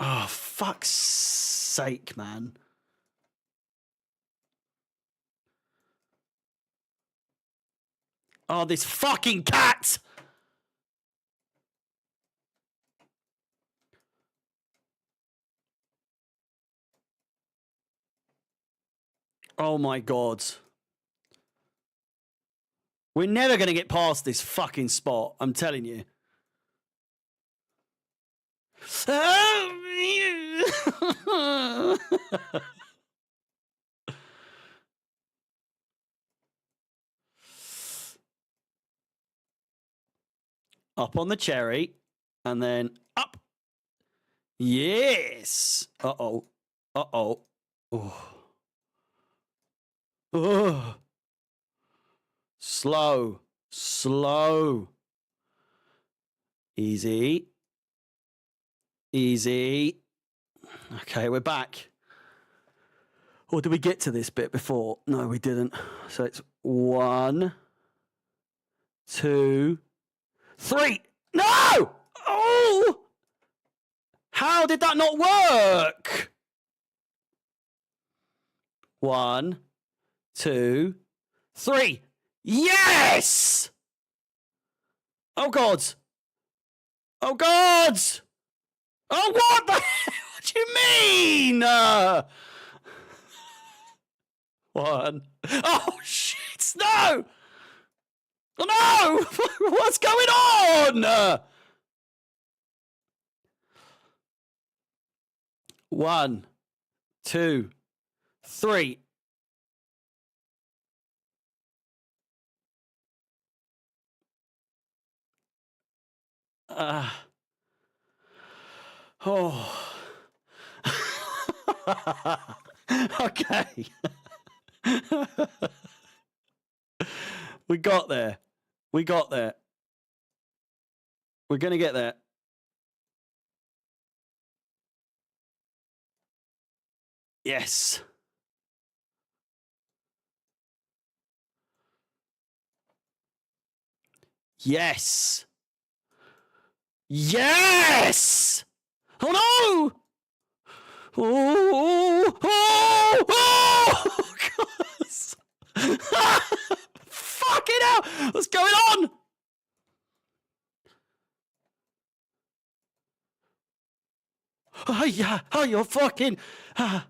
Oh, fuck's sake, man. Oh, this fucking cat! Oh my God. We're never going to get past this fucking spot, I'm telling you. Up on the cherry, and then up. Yes. Uh-oh. Uh-oh. Oh. Oh. Slow. Slow. Easy. Easy. Okay, we're back. Or did we get to this bit before? No, we didn't. So it's 1, 2, 3. No! Oh! How did that not work? 1, 2, 3. Yes! Oh, God. Oh, God! Oh, what the hell? What do you mean? 1. Oh, shit! No! Oh, no! What's going on? 1, 2, 3. Oh. Okay. We got there. We got there. We're going to get there. Yes. Yes. Yes! Oh no! Oh! Oh! Oh! God! Fucking hell! What's going on? Oh, yeah. Oh, you're fucking. Ah.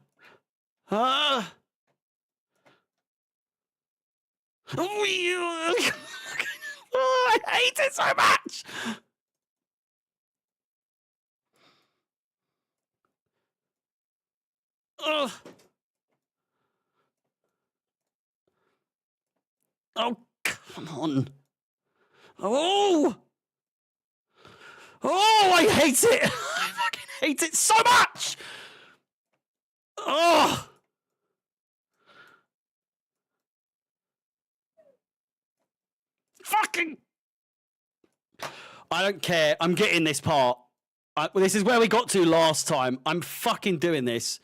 Ah. Oh, you. Oh, I hate it so much. Oh. Oh, come on. Oh. Oh, I hate it. I fucking hate it so much. Oh. Fucking. I don't care. I'm getting this part. This is where we got to last time. I'm fucking doing this.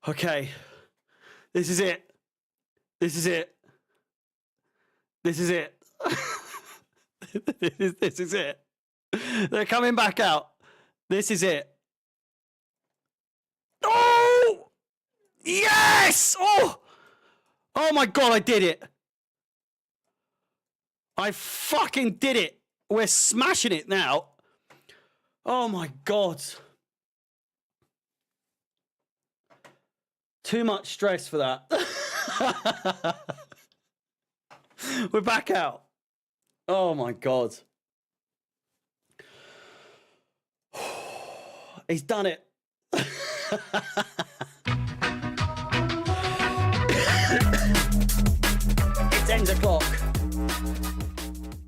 Okay. This is it. This is it. This is it. This is it. They're coming back out. This is it. Oh! Yes! Oh! Oh my god, I did it. I fucking did it. We're smashing it now. Oh my god. Too much stress for that. We're back out. Oh my god. He's done it. It's 10 o'clock.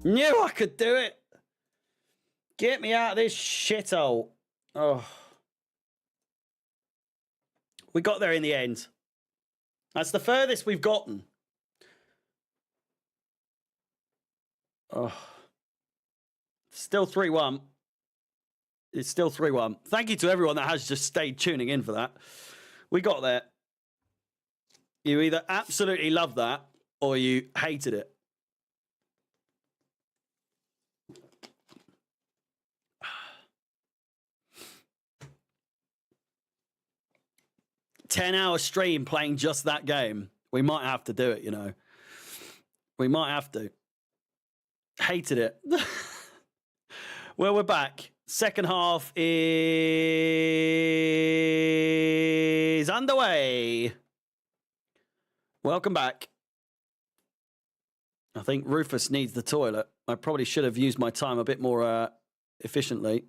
Knew I could do it. Get me out of this shithole. Oh. We got there in the end. That's the furthest we've gotten. Oh. Still 3-1. It's still 3-1. Thank you to everyone that has just stayed tuning in for that. We got there. You either absolutely loved that or you hated it. $10-hour stream playing just that game. We might have to do it, you know. We might have to. Hated it. Well, we're back. Second half is underway. Welcome back. I think Rufus needs the toilet. I probably should have used my time a bit more efficiently.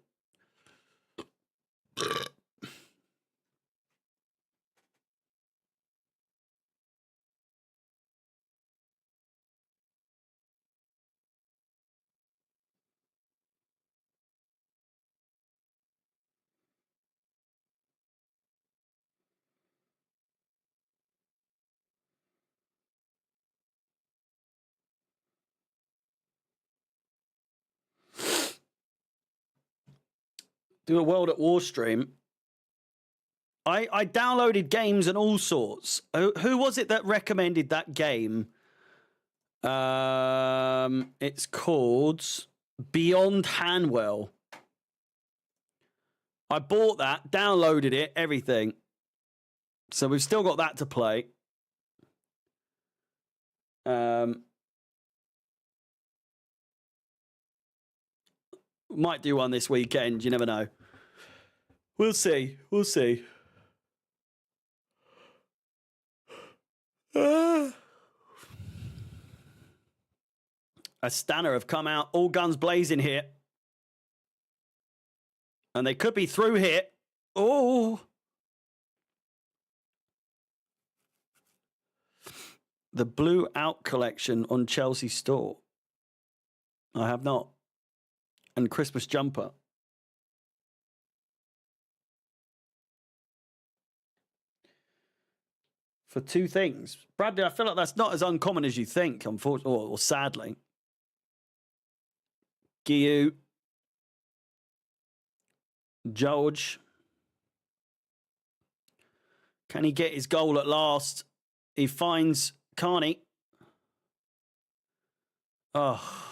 Do a World at War stream. I downloaded games and all sorts. Who was it that recommended that game? It's called Beyond Hanwell. I bought that, downloaded it, everything. So we've still got that to play. Might do one this weekend. You never know. We'll see. We'll see. Astana have come out all guns blazing here. And they could be through here. Oh. The Blue Out collection on Chelsea store. I have not. And Christmas jumper. For two things. Bradley, I feel like that's not as uncommon as you think, unfortunately, or sadly. Giyu. George. Can he get his goal at last? He finds Carney. Oh.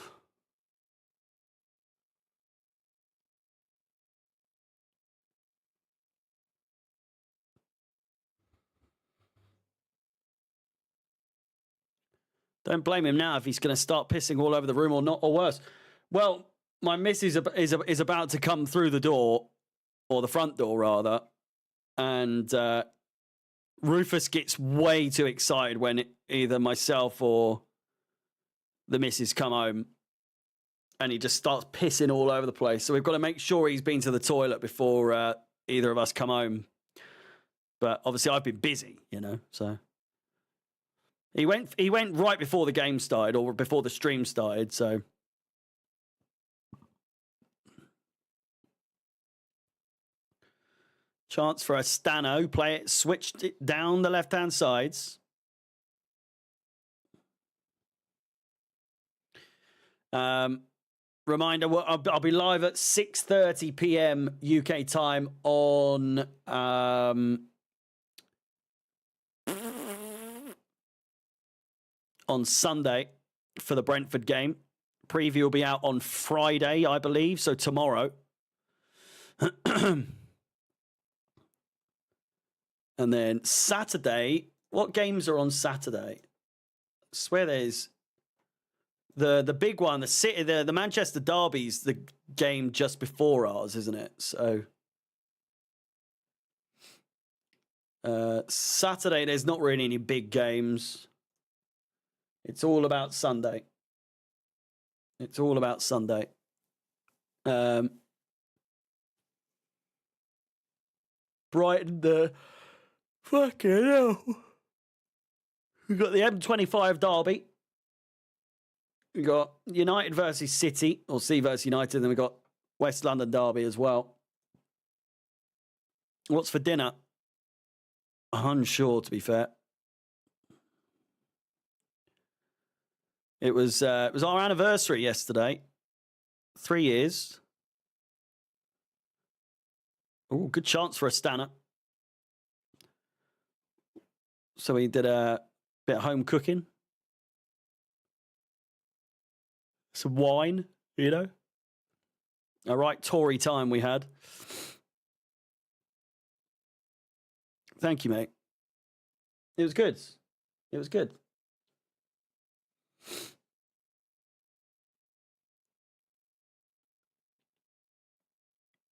Don't blame him now if he's going to start pissing all over the room or not, or worse. Well, my missus is about to come through the door, or the front door rather, and Rufus gets way too excited when either myself or the missus come home, and he just starts pissing all over the place. So we've got to make sure he's been to the toilet before either of us come home. But obviously I've been busy, so... He went right before the game started, or before the stream started, so... Chance for Astana, play it, switched it down the left-hand sides. Reminder, I'll be live at 6:30 p.m. UK time on... on Sunday for the Brentford game. Preview will be out on Friday, I believe, so tomorrow. And then Saturday, what games are on Saturday? I swear there's the big one, the Manchester Derby's the game just before ours, isn't it? So Saturday, there's not really any big games. It's all about Sunday. It's all about Sunday. Brighton, the fucking hell. We've got the M25 derby. We've got United versus City, or C versus United, and then we've got West London derby as well. What's for dinner? I'm unsure, to be fair. It was our anniversary yesterday. 3 years. Oh, good chance for Astana. So we did a bit of home cooking. Some wine, A right Tory time we had. Thank you, mate. It was good. It was good.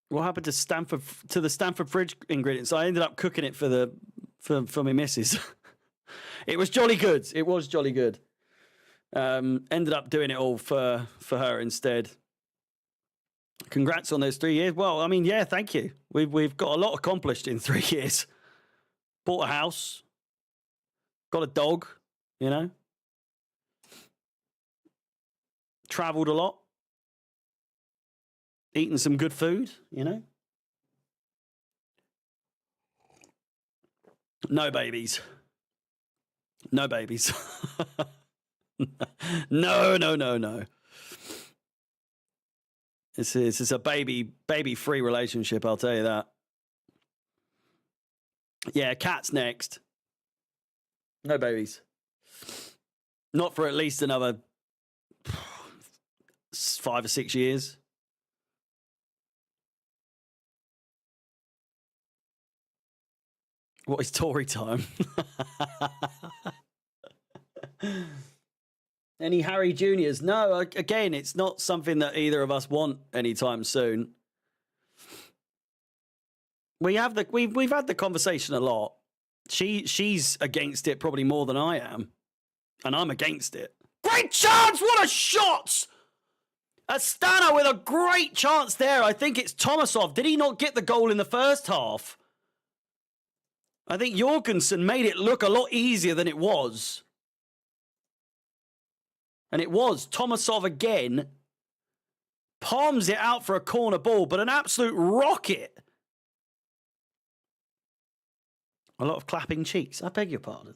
What happened to the Stanford fridge ingredients? I ended up cooking it for my missus. It was jolly good. It was jolly good. Ended up doing it all for her instead. Congrats on those 3 years. Well, I mean, yeah, thank you. We've got a lot accomplished in 3 years. Bought a house, got a dog, traveled a lot, eaten some good food, No babies. No babies. No. This is a baby-free relationship, I'll tell you that. Yeah, cat's next. No babies. Not for at least another 5 or 6 years. What is Tory time? Any Harry Juniors? No, again, it's not something that either of us want anytime soon. We've had the conversation a lot. She's against it probably more than I am, and I'm against it. Great chance! What a shot! Astana with a great chance there. I think it's Tomasov. Did he not get the goal in the first half? I think Jorgensen made it look a lot easier than it was. And it was. Tomasov again palms it out for a corner ball, but an absolute rocket. A lot of clapping cheeks. I beg your pardon.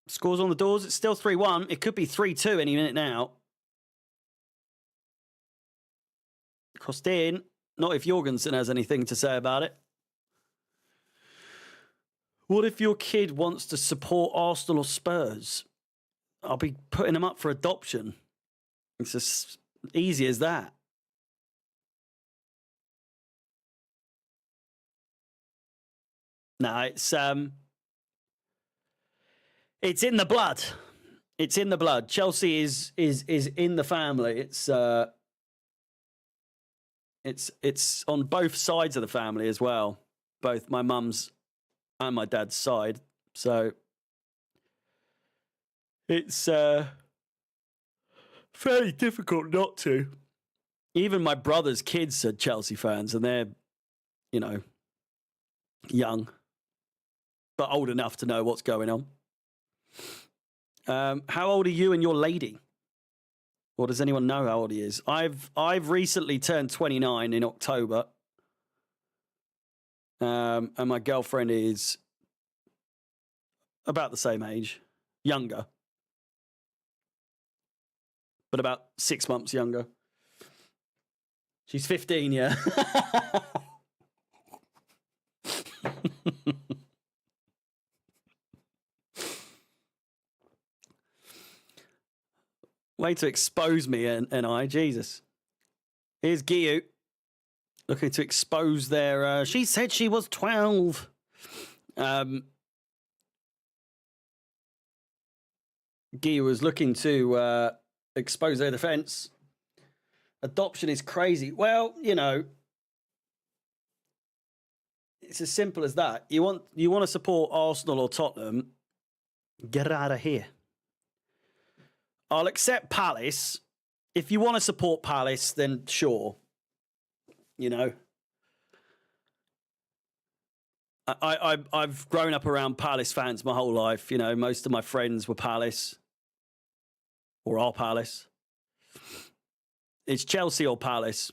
Scores on the doors. It's still 3-1. It could be 3-2 any minute now. Crossed in. Not if Jorgensen has anything to say about it. What if your kid wants to support Arsenal or Spurs? I'll be putting them up for adoption. It's as easy as that. No, it's It's in the blood. It's in the blood. Chelsea is in the family. It's on both sides of the family as well, both my mum's and my dad's side. So it's fairly difficult not to. Even my brother's kids are Chelsea fans, and they're, you know, young, but old enough to know what's going on. How old are you and your lady? Or does anyone know how old he is? I've recently turned 29 in October. And my girlfriend is about the same age, younger, but about 6 months younger. She's 15, yeah. Way to expose me and I, Jesus. Here's Giyu looking to expose their... she said she was 12. Giyu was looking to expose their defence. Adoption is crazy. Well, you know, it's as simple as that. You want to support Arsenal or Tottenham, get out of here. I'll accept Palace. If you want to support Palace, then sure. You know, I've grown up around Palace fans my whole life. You know, most of my friends were Palace or are Palace. It's Chelsea or Palace.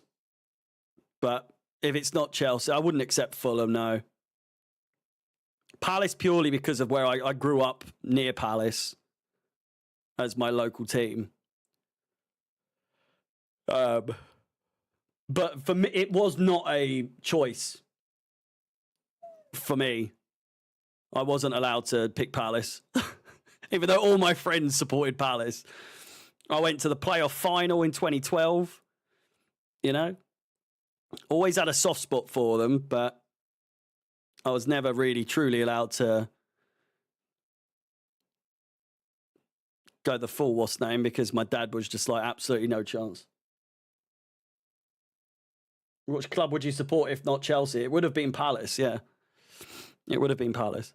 But if it's not Chelsea, I wouldn't accept Fulham, no. Palace purely because of where I grew up near Palace as my local team. But for me, it was not a choice for me. I wasn't allowed to pick Palace. Even though all my friends supported Palace. I went to the playoff final in 2012. You know? Always had a soft spot for them, but I was never really truly allowed to go the full what's name because my dad was just like, absolutely no chance. Which club would you support if not Chelsea? It would have been Palace, yeah. It would have been Palace.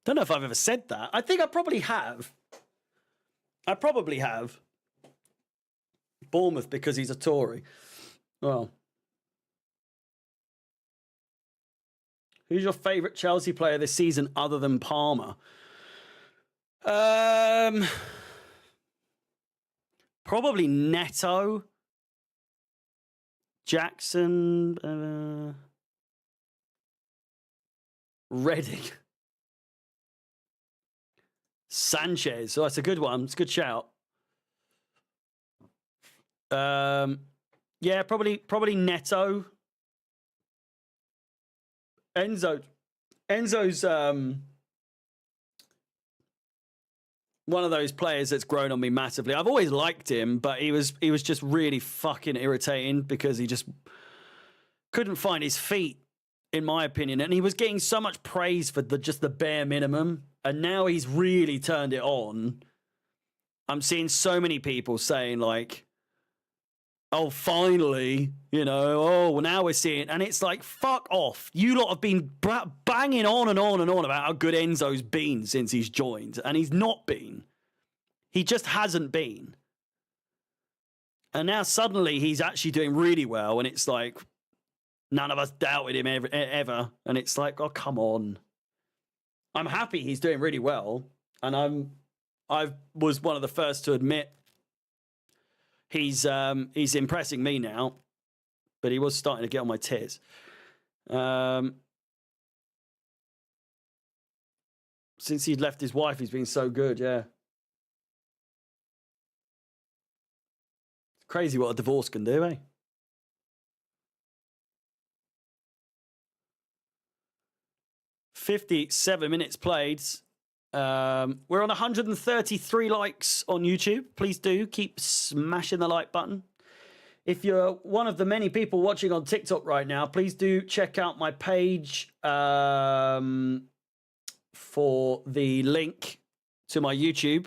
Don't know if I've ever said that. I think I probably have. I probably have. Bournemouth because he's a Tory. Well. Who's your favourite Chelsea player this season other than Palmer? Probably Neto. Jackson. Reading. Sanchez. Oh, that's a good one. It's a good shout. Yeah, probably Neto. Enzo's one of those players that's grown on me massively. I've always liked him, but he was just really fucking irritating because he just couldn't find his feet, in my opinion. And he was getting so much praise for just the bare minimum. And now he's really turned it on. I'm seeing so many people saying like, oh, finally, you know, oh, well, now we're seeing, and it's like, fuck off. You lot have been banging on and on and on about how good Enzo's been since he's joined, and he's not been. He just hasn't been. And now suddenly he's actually doing really well, and it's like, none of us doubted him ever. And it's like, oh, come on. I'm happy he's doing really well, and I was one of the first to admit he's impressing me now, but he was starting to get on my tits. Since he'd left his wife, he's been so good, yeah. It's crazy what a divorce can do, eh? "57 minutes played. We're on 133 likes on YouTube. Please do keep smashing the like button. if you're one of the many people watching on TikTok right now, please do check out my page for the link to my YouTube.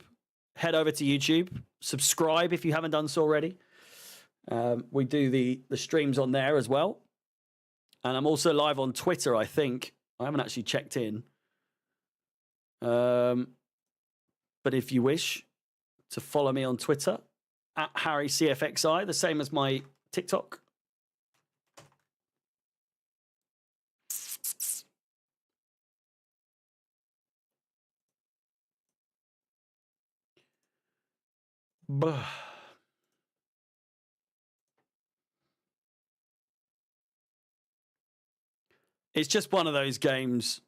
Head over to YouTube, subscribe if you haven't done so already. We do the streams on there as well. And I'm also live on Twitter, I think. I haven't actually checked in. But if you wish to follow me on Twitter, at HarryCFXI, the same as my TikTok. It's just one of those games.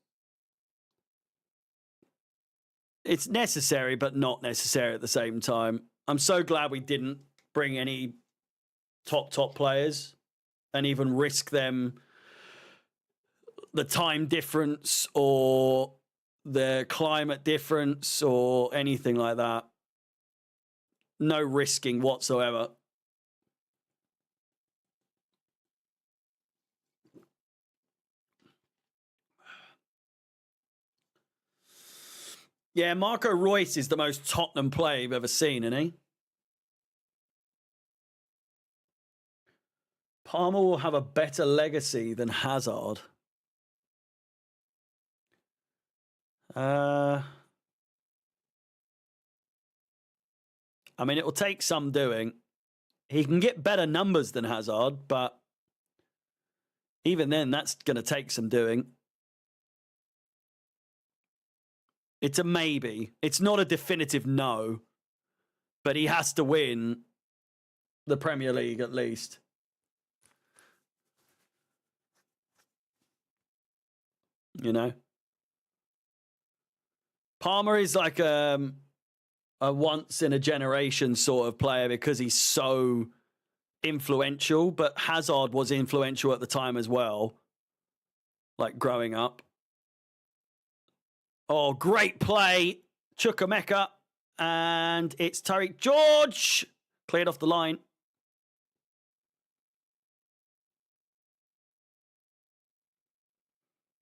It's necessary, but not necessary at the same time. I'm so glad we didn't bring any top players and even risk them the time difference or the climate difference or anything like that. No risking whatsoever. Yeah, Marco Reus is the most Tottenham player you've ever seen, isn't he? Palmer will have a better legacy than Hazard. I mean, it will take some doing. He can get better numbers than Hazard, but even then, that's going to take some doing. It's a maybe. It's not a definitive no, but he has to win the Premier League at least. You know? Palmer is like a once in a generation sort of player because he's so influential, but Hazard was influential at the time as well, like growing up. Oh, great play. Chukwuemeka. And it's Tariq George. Cleared off the line.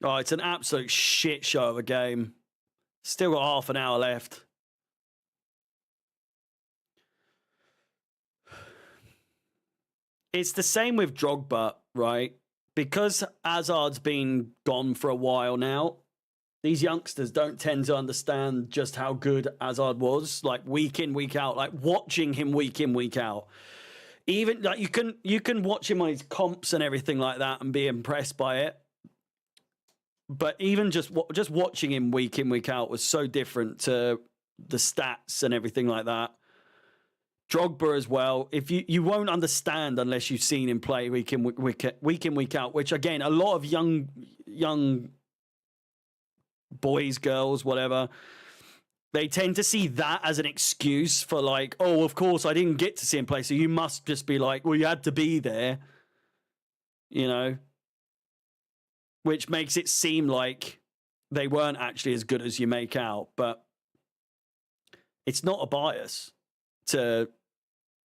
Oh, it's an absolute shit show of a game. Still got half an hour left. It's the same with Drogba, right? Because Hazard's been gone for a while now, these youngsters don't tend to understand just how good Hazard was, like week in, week out, like watching him week in, week out. Even like you can watch him on his comps and everything like that and be impressed by it. But even just watching him week in, week out was so different to the stats and everything like that. Drogba as well. If you won't understand unless you've seen him play week in, week out, which again, a lot of young boys, girls, whatever, they tend to see that as an excuse for like, oh, of course I didn't get to see him play, so you must just be like, well, you had to be there, you know, which makes it seem like they weren't actually as good as you make out. But it's not a bias to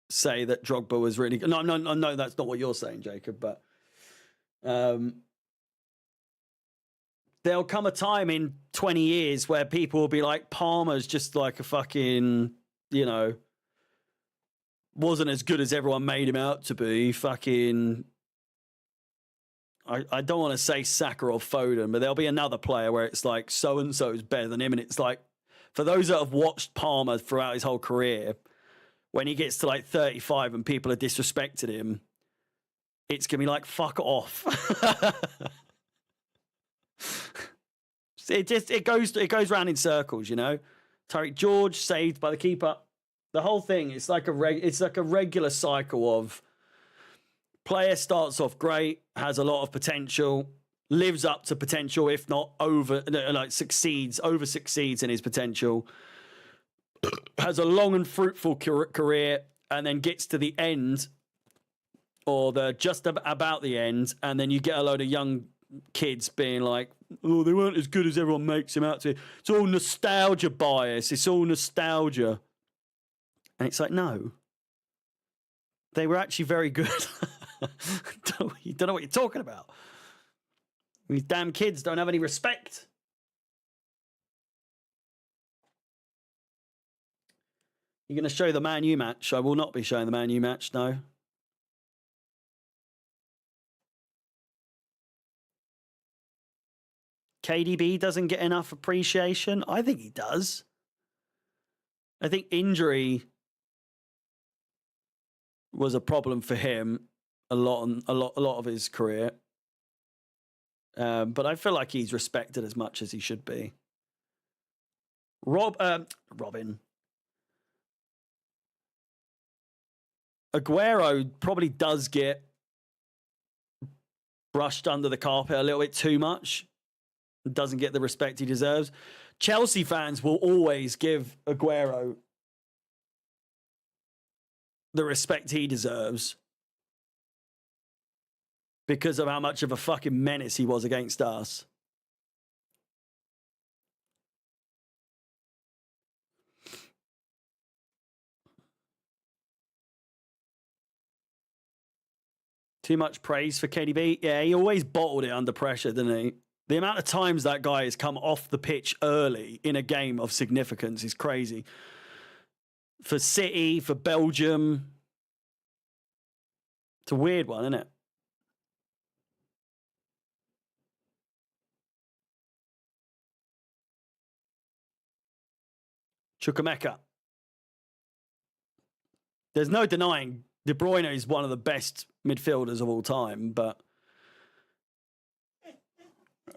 say that Drogba was really good. No, that's not what you're saying, Jacob, but there'll come a time in 20 years where people will be like, Palmer's just like a fucking, you know, wasn't as good as everyone made him out to be. Fucking, I don't want to say Saka or Foden, but there'll be another player where it's like so-and-so is better than him. And it's like, for those that have watched Palmer throughout his whole career, when he gets to like 35 and people are disrespected him, it's going to be like, fuck off. It goes round in circles, you know. Tariq George saved by the keeper. The whole thing, it's like a regular cycle of player starts off great, has a lot of potential, lives up to potential, if not over succeeds in his potential, has a long and fruitful career, and then gets to the end or just about the end, and then you get a load of young kids being like, oh, they weren't as good as everyone makes them out to. It's all nostalgia bias. It's all nostalgia. And it's like, no. They were actually very good. You don't know what you're talking about. These damn kids don't have any respect. You're going to show the Man U match? I will not be showing the Man U match, no. KDB doesn't get enough appreciation. I think he does. I think injury was a problem for him a lot of his career. But I feel like he's respected as much as he should be. Robin. Aguero probably does get brushed under the carpet a little bit too much. Doesn't get the respect he deserves. Chelsea fans will always give Aguero the respect he deserves because of how much of a fucking menace he was against us. Too much praise for KDB. Yeah, he always bottled it under pressure, didn't he? The amount of times that guy has come off the pitch early in a game of significance is crazy. For City, for Belgium. It's a weird one, isn't it? Chukwuemeka. There's no denying De Bruyne is one of the best midfielders of all time, but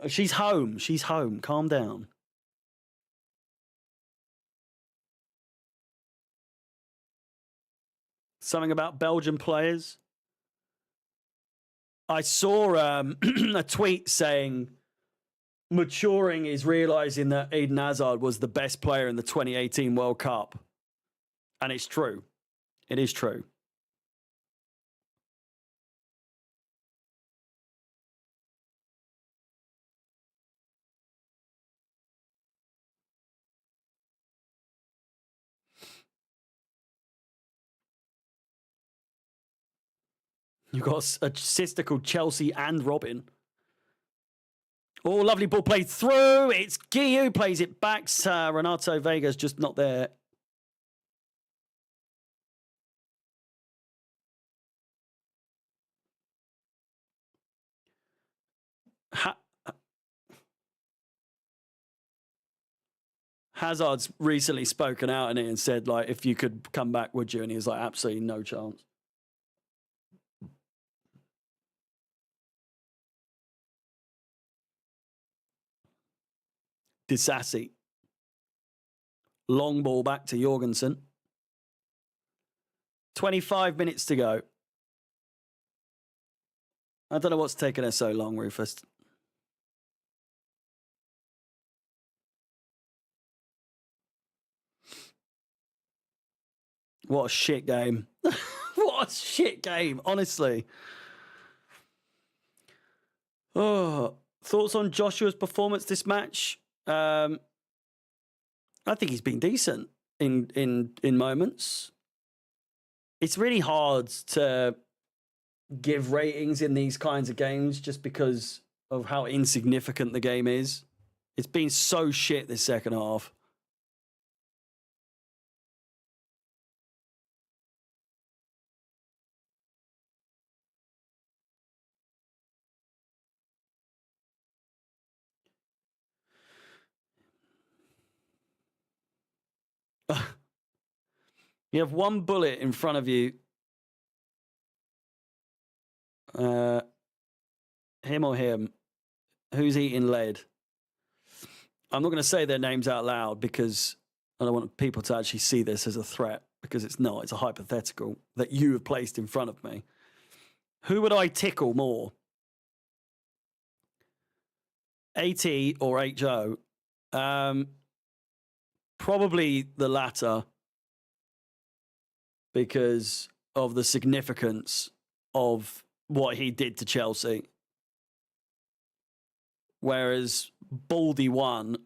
she's home. She's home. Calm down. Something about Belgian players. I saw a tweet saying maturing is realizing that Eden Hazard was the best player in the 2018 World Cup. And it's true. It is true. You've got a sister called Chelsea and Robin. Oh, lovely ball played through. It's Guiu plays it back. Renato Vega's just not there. Hazard's recently spoken out in it and said, like, if you could come back, would you? And he was like, absolutely no chance. Disassi. Long ball back to Jorgensen. 25 minutes to go. I don't know what's taking her so long, Rufus. What a shit game. What a shit game, honestly. Oh, thoughts on Joshua's performance this match? I think he's been decent in moments. It's really hard to give ratings in these kinds of games just because of how insignificant the game is. It's been so shit this second half. You have one bullet in front of you. Him or him? Who's eating lead? I'm not going to say their names out loud because I don't want people to actually see this as a threat, because it's not. It's a hypothetical that you have placed in front of me. Who would I tickle more? AT or HO? Probably the latter, because of the significance of what he did to Chelsea. Whereas Baldy won,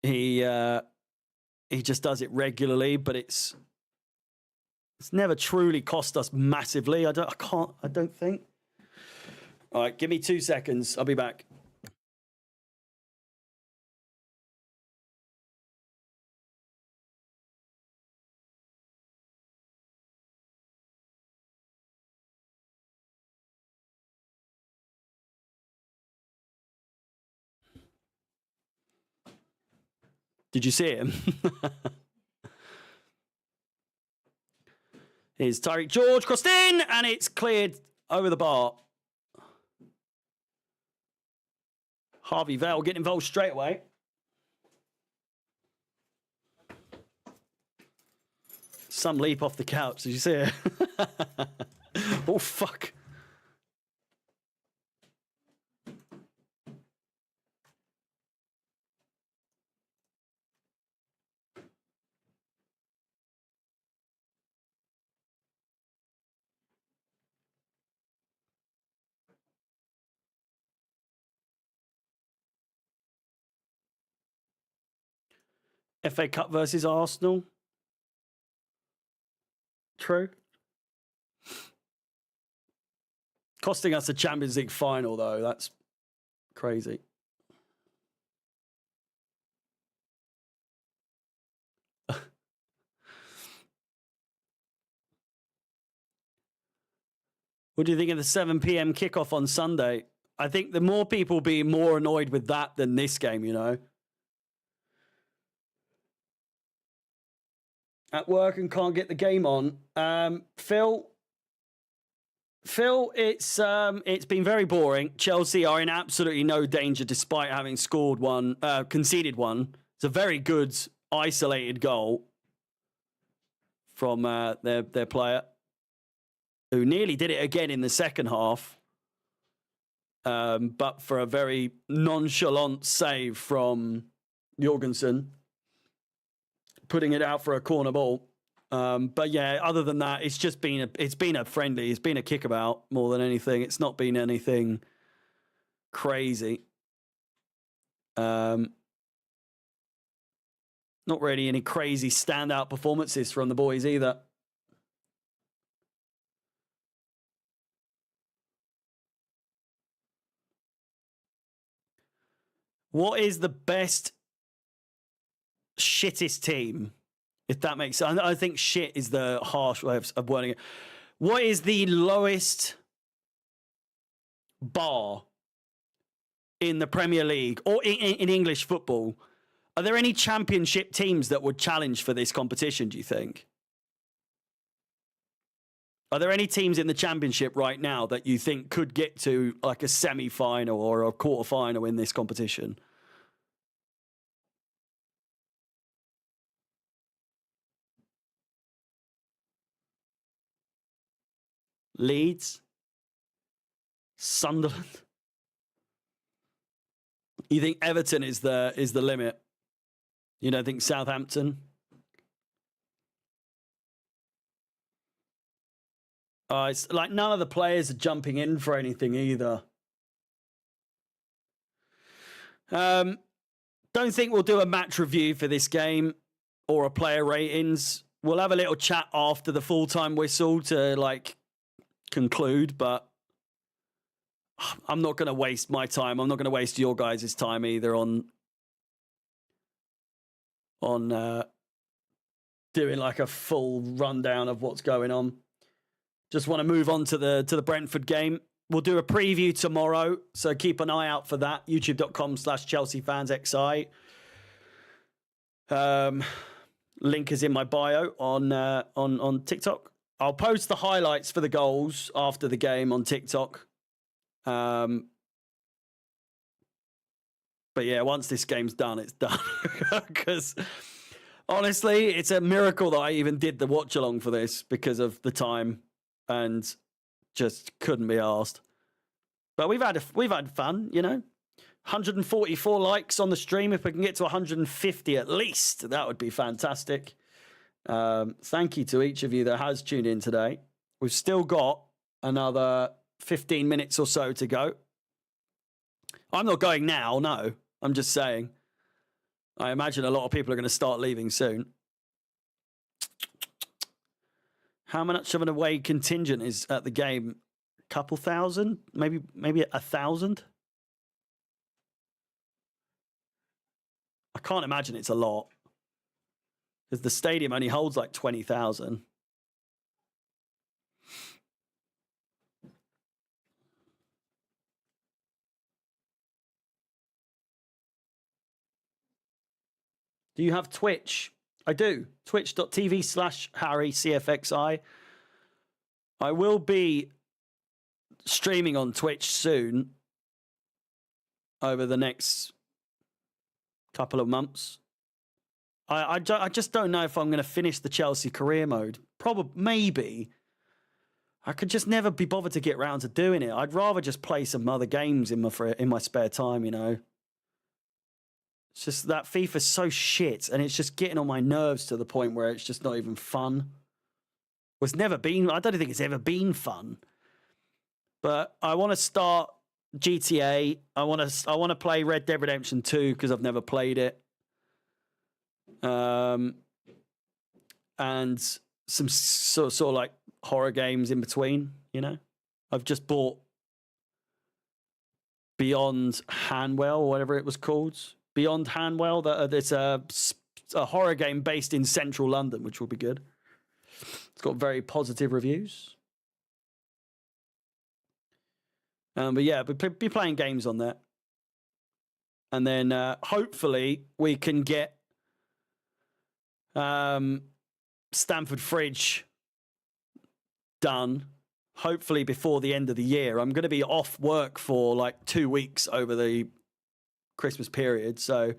he he just does it regularly, but it's never truly cost us massively. I don't think. All right, give me 2 seconds. I'll be back. Did you see him? Here's Tyreek George crossed in, and it's cleared over the bar. Harvey Vale getting involved straight away. Some leap off the couch. Did you see it? Oh, fuck. FA Cup versus Arsenal. True. Costing us a Champions League final, though. That's crazy. What do you think of the 7 p.m. kickoff on Sunday? I think the more people be more annoyed with that than this game, you know. At work and can't get the game on. Phil, it's been very boring. Chelsea are in absolutely no danger despite having scored one, conceded one. It's a very good isolated goal from their player, who nearly did it again in the second half, but for a very nonchalant save from Jorgensen, putting it out for a corner ball. But yeah, other than that, it's been a friendly. It's been a kickabout more than anything. It's not been anything crazy. Not really any crazy standout performances from the boys either. What is the best shittest team? If that makes sense. I think shit is the harsh way of wording it. What is the lowest bar in the Premier League or in English football? Are there any championship teams that would challenge for this competition, do you think? Are there any teams in the championship right now that you think could get to like a semi-final or a quarter-final in this competition? Leeds? Sunderland? You think Everton is the limit? You don't think Southampton? It's like none of the players are jumping in for anything either. Don't think we'll do a match review for this game or a player ratings. We'll have a little chat after the full-time whistle to like conclude, but I'm not going to waste my time. I'm not going to waste your guys' time either on doing like a full rundown of what's going on. Just want to move on to the Brentford game. We'll do a preview tomorrow, so keep an eye out for that. YouTube.com/ChelseaFansXI. Link is in my bio on TikTok. I'll post the highlights for the goals after the game on TikTok. But yeah, once this game's done, it's done. Because honestly, it's a miracle that I even did the watch along for this because of the time. And just couldn't be asked. But we've had fun, you know. 144 likes on the stream. If we can get to 150 at least, that would be fantastic. Thank you to each of you that has tuned in today. We've still got another 15 minutes or so to go. I'm not going now, no. I'm just saying. I imagine a lot of people are going to start leaving soon. How much of an away contingent is at the game? A couple thousand? Maybe 1,000? I can't imagine it's a lot. Because the stadium only holds like 20,000. Do you have Twitch? I do. Twitch.tv/HarryCFXI. I will be streaming on Twitch soon over the next couple of months. I just don't know if I'm going to finish the Chelsea career mode. Probably, maybe. I could just never be bothered to get round to doing it. I'd rather just play some other games in my spare time, you know. It's just that FIFA's so shit, and it's just getting on my nerves to the point where it's just not even fun. Well, it's never been. I don't think it's ever been fun. But I want to start GTA. I want to play Red Dead Redemption 2 because I've never played it. And some sort of like horror games in between, you know. I've just bought Beyond Hanwell, or whatever it was called. Beyond Hanwell. It's a horror game based in central London, which will be good. It's got very positive reviews. But yeah, be playing games on that. And then hopefully we can get Stamford Fridge done, hopefully before the end of the year. I'm going to be off work for like 2 weeks over the Christmas period, so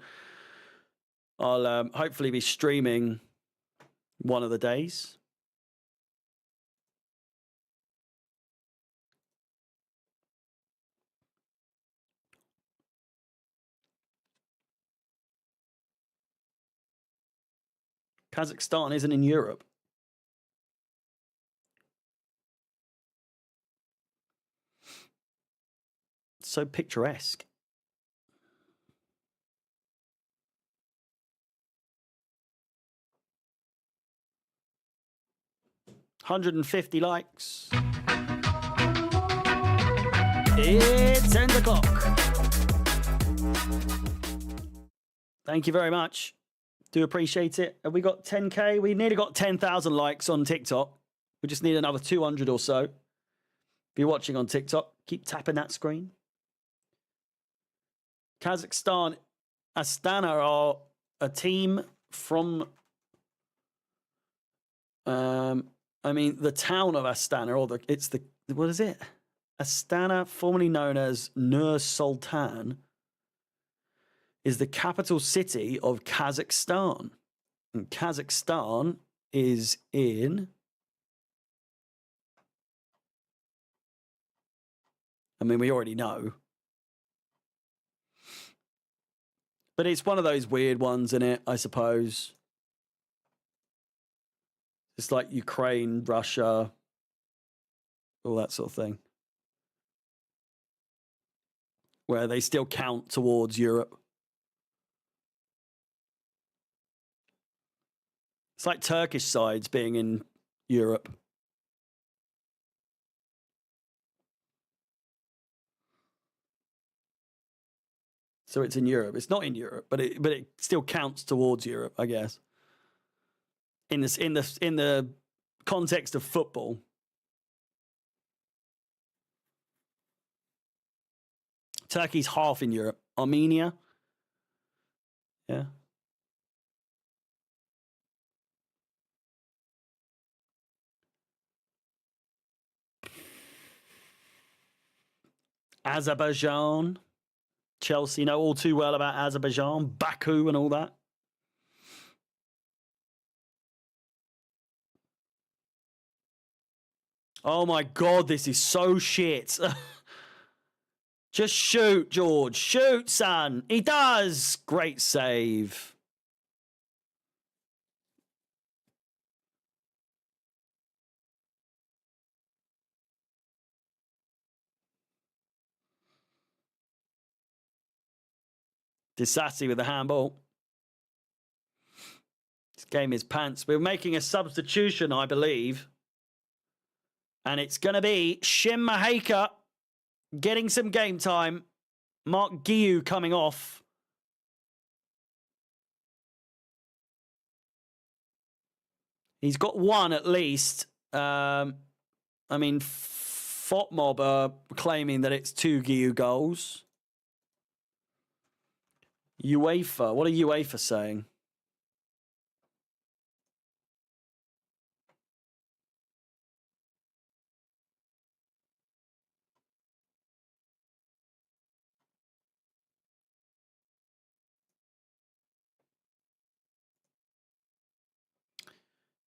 I'll hopefully be streaming one of the days. Kazakhstan isn't in Europe. It's so picturesque. $150 likes. It's 10 o'clock. Thank you very much. Do appreciate it. Have we got 10K? We nearly got 10,000 likes on TikTok. We just need another 200 or so. If you're watching on TikTok, keep tapping that screen. Kazakhstan, Astana are a team from, the town of Astana, what is it? Astana, formerly known as Nur Sultan, is the capital city of Kazakhstan. And Kazakhstan is in... we already know. But it's one of those weird ones, isn't it, I suppose? It's like Ukraine, Russia, all that sort of thing. Where they still count towards Europe. It's like Turkish sides being in Europe. So it's in Europe. It's not in Europe, but it still counts towards Europe, I guess. In the context of football. Turkey's half in Europe. Armenia. Yeah. Azerbaijan. Chelsea know all too well about Azerbaijan, Baku and all that. Oh my God, this is so shit. Just shoot, George. Shoot, son. He does. Great save. Disassi with the handball. game is pants. We're making a substitution, I believe. And it's going to be Shim Maheka getting some game time. Mark Guiu coming off. He's got one at least. I mean, FOTMob are claiming that it's 2 Guiu goals. UEFA, what are UEFA saying?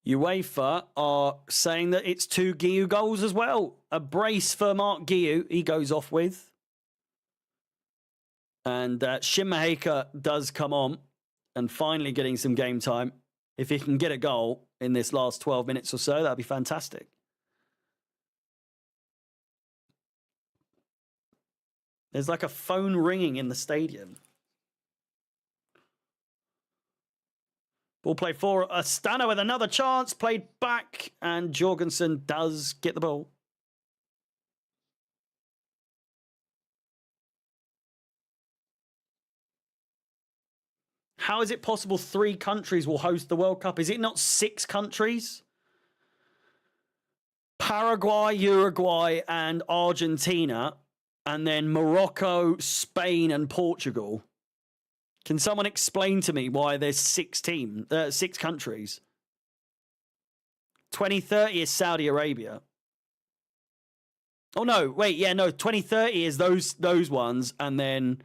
UEFA are saying that it's 2 Guiu goals as well. A brace for Mark Guiu, he goes off with. And Shim Maheka does come on and finally getting some game time. If he can get a goal in this last 12 minutes or so, that'd be fantastic. There's like a phone ringing in the stadium. Ball play for Astana with another chance. Played back, and Jorgensen does get the ball. How is it possible 3 countries will host the World Cup? Is it not 6 countries? Paraguay, Uruguay, and Argentina, and then Morocco, Spain, and Portugal. Can someone explain to me why there's 6 countries? 2030 is Saudi Arabia. Oh no, wait, yeah, no, 2030 is those ones, and then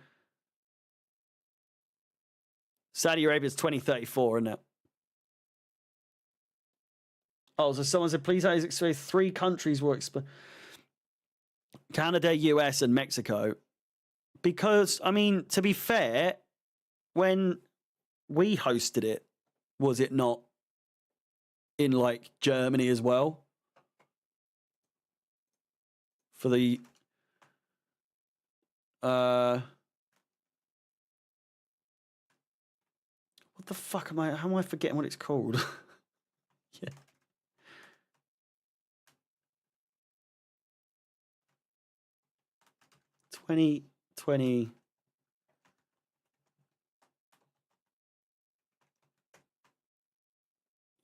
Saudi Arabia is 2034, isn't it? Oh, so someone said, please explain 3 countries will explain. Canada, US, and Mexico. Because, I mean, to be fair, when we hosted it, was it not in, like, Germany as well? For the... what the fuck am I... How am I forgetting what it's called? Yeah. $20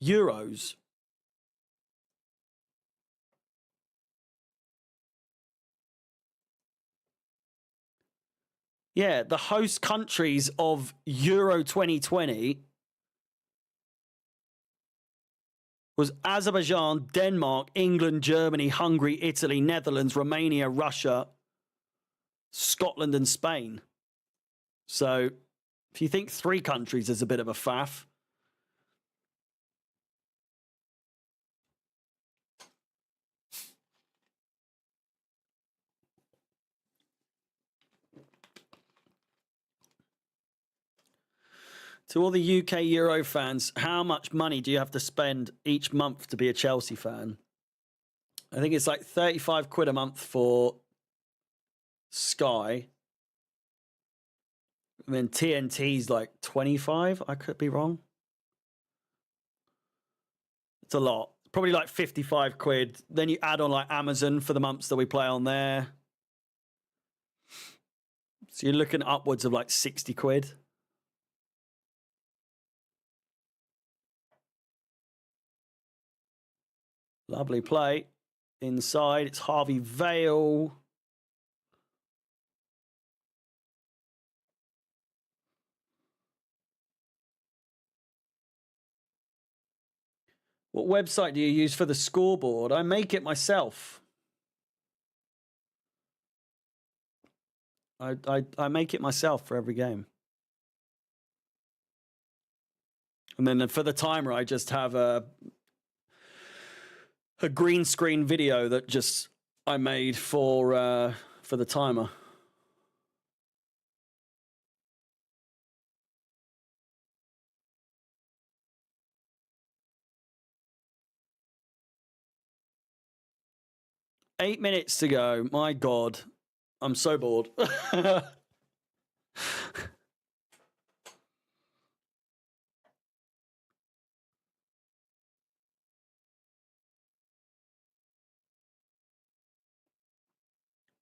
euros. Yeah, the host countries of Euro 2020 was Azerbaijan, Denmark, England, Germany, Hungary, Italy, Netherlands, Romania, Russia, Scotland, and Spain. So if you think 3 countries is a bit of a faff. To all the UK Euro fans, how much money do you have to spend each month to be a Chelsea fan? I think it's like 35 quid a month for Sky. And then TNT's like 25. I could be wrong. It's a lot. Probably like 55 quid. Then you add on like Amazon for the months that we play on there. So you're looking upwards of like 60 quid. Lovely play. Inside, it's Harvey Vale. What website do you use for the scoreboard? I make it myself. I make it myself for every game. And then for the timer, I just have a green screen video that just I made for the timer. Eight minutes to go. My God, I'm so bored.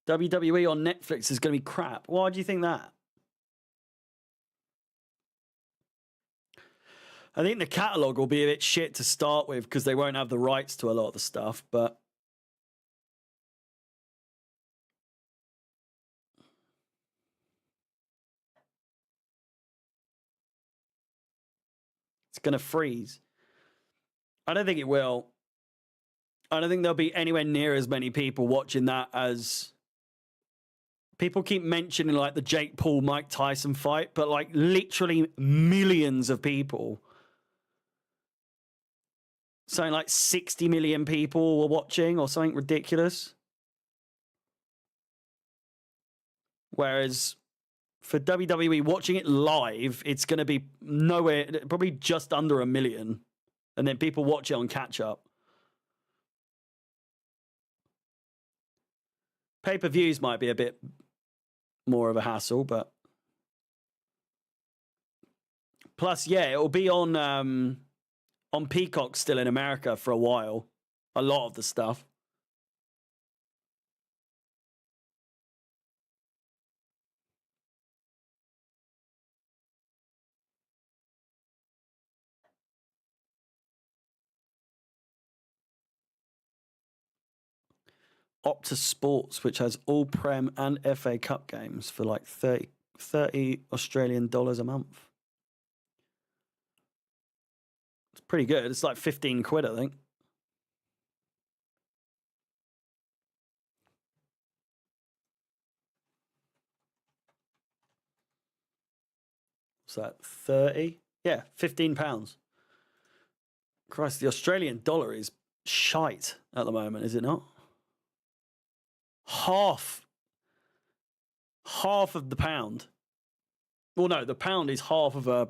WWE on Netflix is going to be crap. Why do you think that? I think the catalogue will be a bit shit to start with because they won't have the rights to a lot of the stuff, but it's going to freeze. I don't think it will. I don't think there'll be anywhere near as many people watching that as people keep mentioning, like the Jake Paul Mike Tyson fight, but like literally millions of people. Something like 60 million people were watching or something ridiculous. Whereas for WWE watching it live, it's going to be nowhere, probably just under 1 million. And then people watch it on catch up. Pay-per-views might be a bit more of a hassle, but plus, yeah, it'll be on Peacock still in America for a while. A lot of the stuff. Optus Sports, which has all Prem and FA Cup games for like 30 Australian dollars a month. It's pretty good. It's like 15 quid, I think. What's that? 30? Yeah, £15. Christ, the Australian dollar is shite at the moment, is it not? Half of the pound. Well, no, the pound is half of a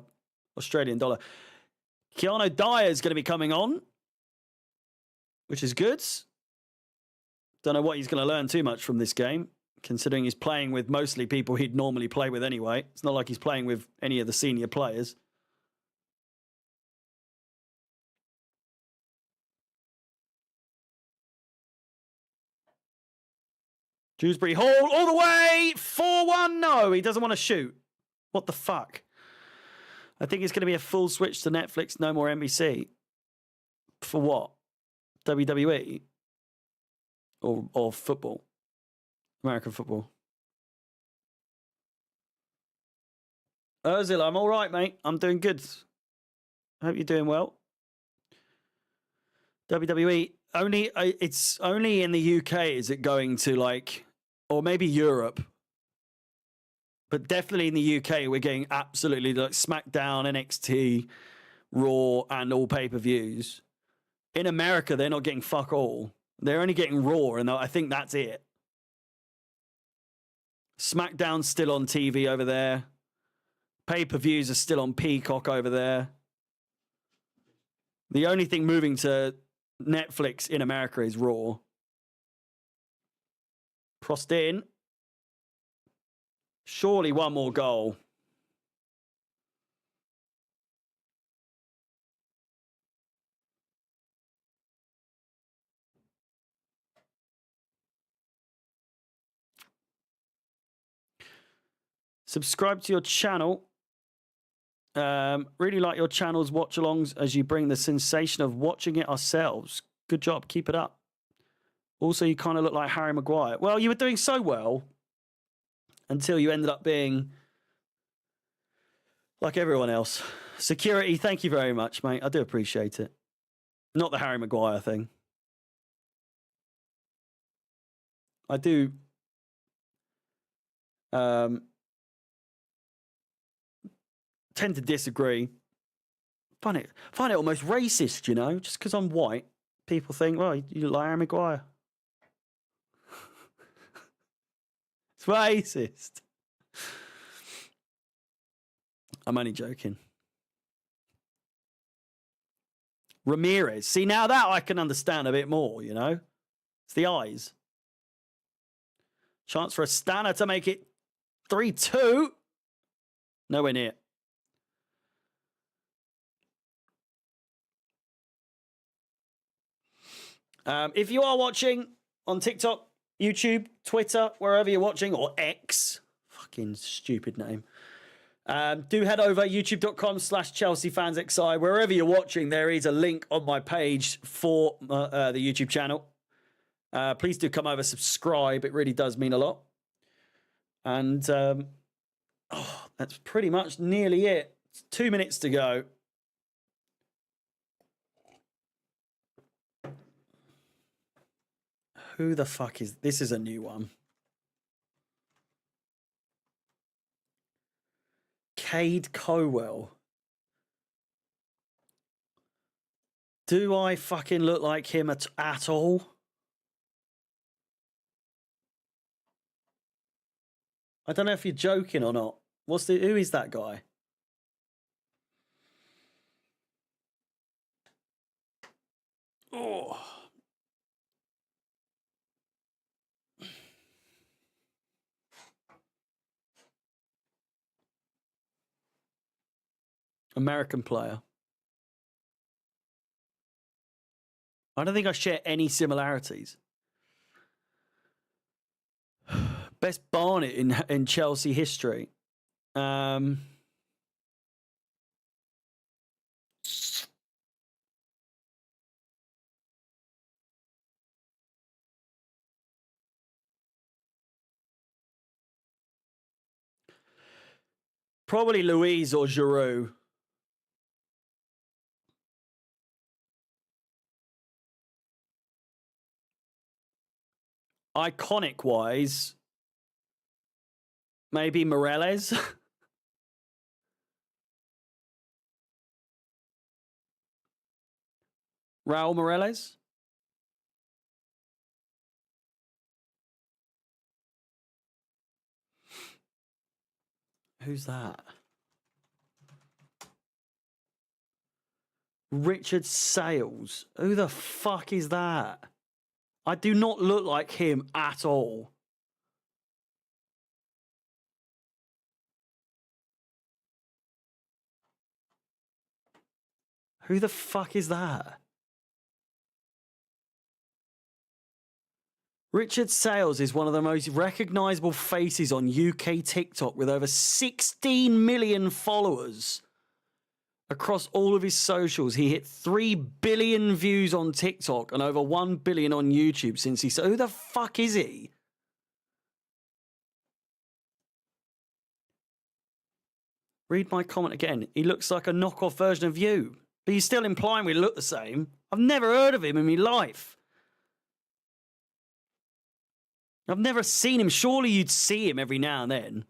Australian dollar. Keanu Dyer is going to be coming on, which is good. Don't know what he's going to learn too much from this game, considering he's playing with mostly people he'd normally play with anyway. It's not like he's playing with any of the senior players. Dewsbury Hall all the way. 4-1. No, he doesn't want to shoot. What the fuck? I think it's going to be a full switch to Netflix, no more NBC. For what? WWE? Or football? American football. Ozil, I'm all right, mate. I'm doing good. Hope you're doing well. WWE, it's only in the UK is it going to like, or maybe Europe, but definitely in the UK, we're getting absolutely like SmackDown, NXT, Raw, and all pay-per-views. In America, they're not getting fuck all. They're only getting Raw, and I think that's it. SmackDown's still on TV over there. Pay-per-views are still on Peacock over there. The only thing moving to Netflix in America is Raw. Crossed in. Surely one more goal. Subscribe to your channel. Really like your channel's watch-alongs as you bring the sensation of watching it ourselves. Good job. Keep it up. Also, you kind of look like Harry Maguire. Well, you were doing so well until you ended up being like everyone else. Security, thank you very much, mate. I do appreciate it. Not the Harry Maguire thing. I do tend to disagree. Find it almost racist, you know, just because I'm white. People think, well, you look like Harry Maguire. It's racist. I'm only joking. Ramirez. See, now that I can understand a bit more, you know? It's the eyes. Chance for Astana to make it 3-2. Nowhere near. If you are watching on TikTok, YouTube, Twitter, wherever you're watching, or X. Fucking stupid name. Do head over youtube.com/ChelseaFansXI. Wherever you're watching, there is a link on my page for the YouTube channel. Please do come over, subscribe. It really does mean a lot. And that's pretty much nearly it. It's 2 minutes to go. Who the fuck is this? Is a new one. Cade Cowell. Do I fucking look like him at all? I don't know if you're joking or not. Who is that guy? Oh. American player. I don't think I share any similarities. Best Barnet in Chelsea history. Probably Louise or Giroud. Iconic wise, maybe Morales. Raul Morales. Who's that? Richard Sales. Who the fuck is that? I do not look like him at all. Who the fuck is that? Richard Sales is one of the most recognisable faces on UK TikTok with over 16 million followers across all of his socials. He hit 3 billion views on TikTok and over 1 billion on YouTube since he... So who the fuck is he? Read my comment again. He looks like a knockoff version of you. But you're still implying we look the same. I've never heard of him in my life. I've never seen him. Surely you'd see him every now and then.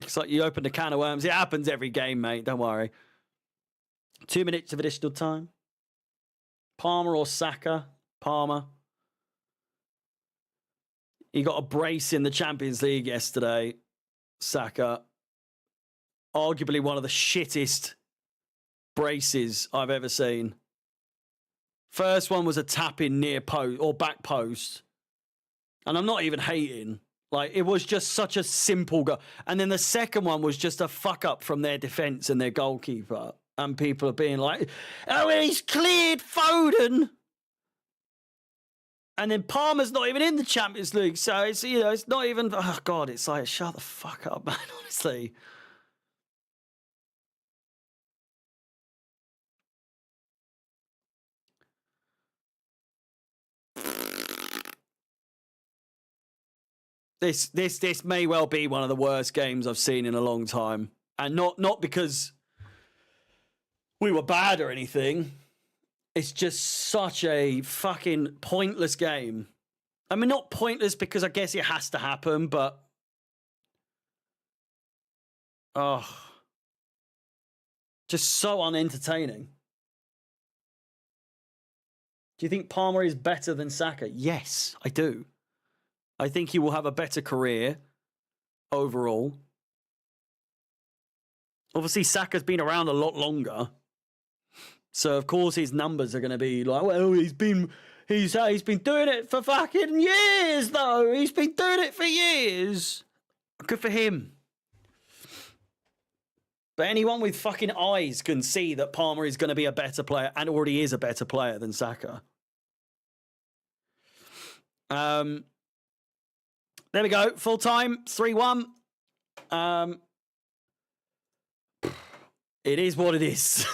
Looks like you opened a can of worms. It happens every game, mate. Don't worry. 2 minutes of additional time. Palmer or Saka? Palmer. He got a brace in the Champions League yesterday. Saka. Arguably one of the shittest braces I've ever seen. First one was a tap in near post or back post. And I'm not even hating. Like, it was just such a simple goal. And then the second one was just a fuck up from their defence and their goalkeeper. And people are being like, oh, he's cleared Foden. And then Palmer's not even in the Champions League. So it's, you know, it's not even, oh God, it's like, shut the fuck up, man, honestly. This may well be one of the worst games I've seen in a long time. And not because we were bad or anything. It's just such a fucking pointless game. I mean, not pointless because I guess it has to happen, but... Oh. Just so unentertaining. Do you think Palmer is better than Saka? Yes, I do. I think he will have a better career overall. Obviously, Saka's been around a lot longer. So, of course, his numbers are going to be like, well, he's been doing it for fucking years, though. He's been doing it for years. Good for him. But anyone with fucking eyes can see that Palmer is going to be a better player and already is a better player than Saka. There we go. Full time, 3-1. It is what it is.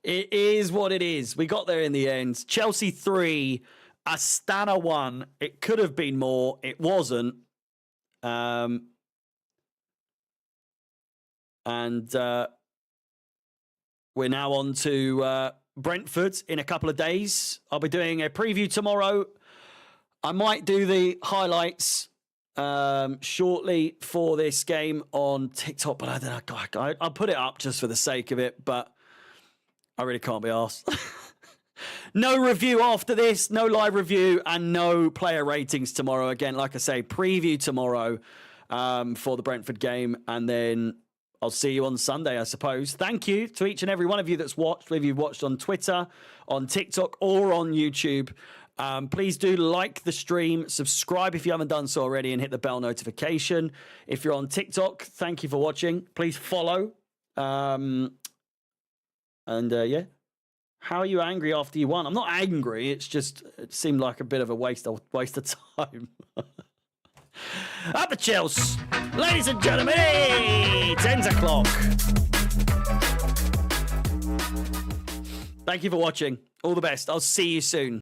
It is what it is. We got there in the end. Chelsea 3, Astana 1. It could have been more. It wasn't. And we're now on to Brentford in a couple of days. I'll be doing a preview tomorrow. I might do the highlights shortly for this game on TikTok, but I don't know. I'll put it up just for the sake of it, but I really can't be arsed. No review after this, no live review, and no player ratings tomorrow. Again, like I say, preview tomorrow for the Brentford game, and then I'll see you on Sunday, I suppose. Thank you to each and every one of you that's watched, whether you've watched on Twitter, on TikTok, or on YouTube. Please do like the stream, subscribe if you haven't done so already, and hit the bell notification. If you're on TikTok, thank you for watching. Please follow. Yeah. How are you angry after you won? I'm not angry. It's just, it seemed like a bit of a waste of time. Up the Chelsea. Ladies and gentlemen, it's 10 o'clock. Thank you for watching. All the best. I'll see you soon.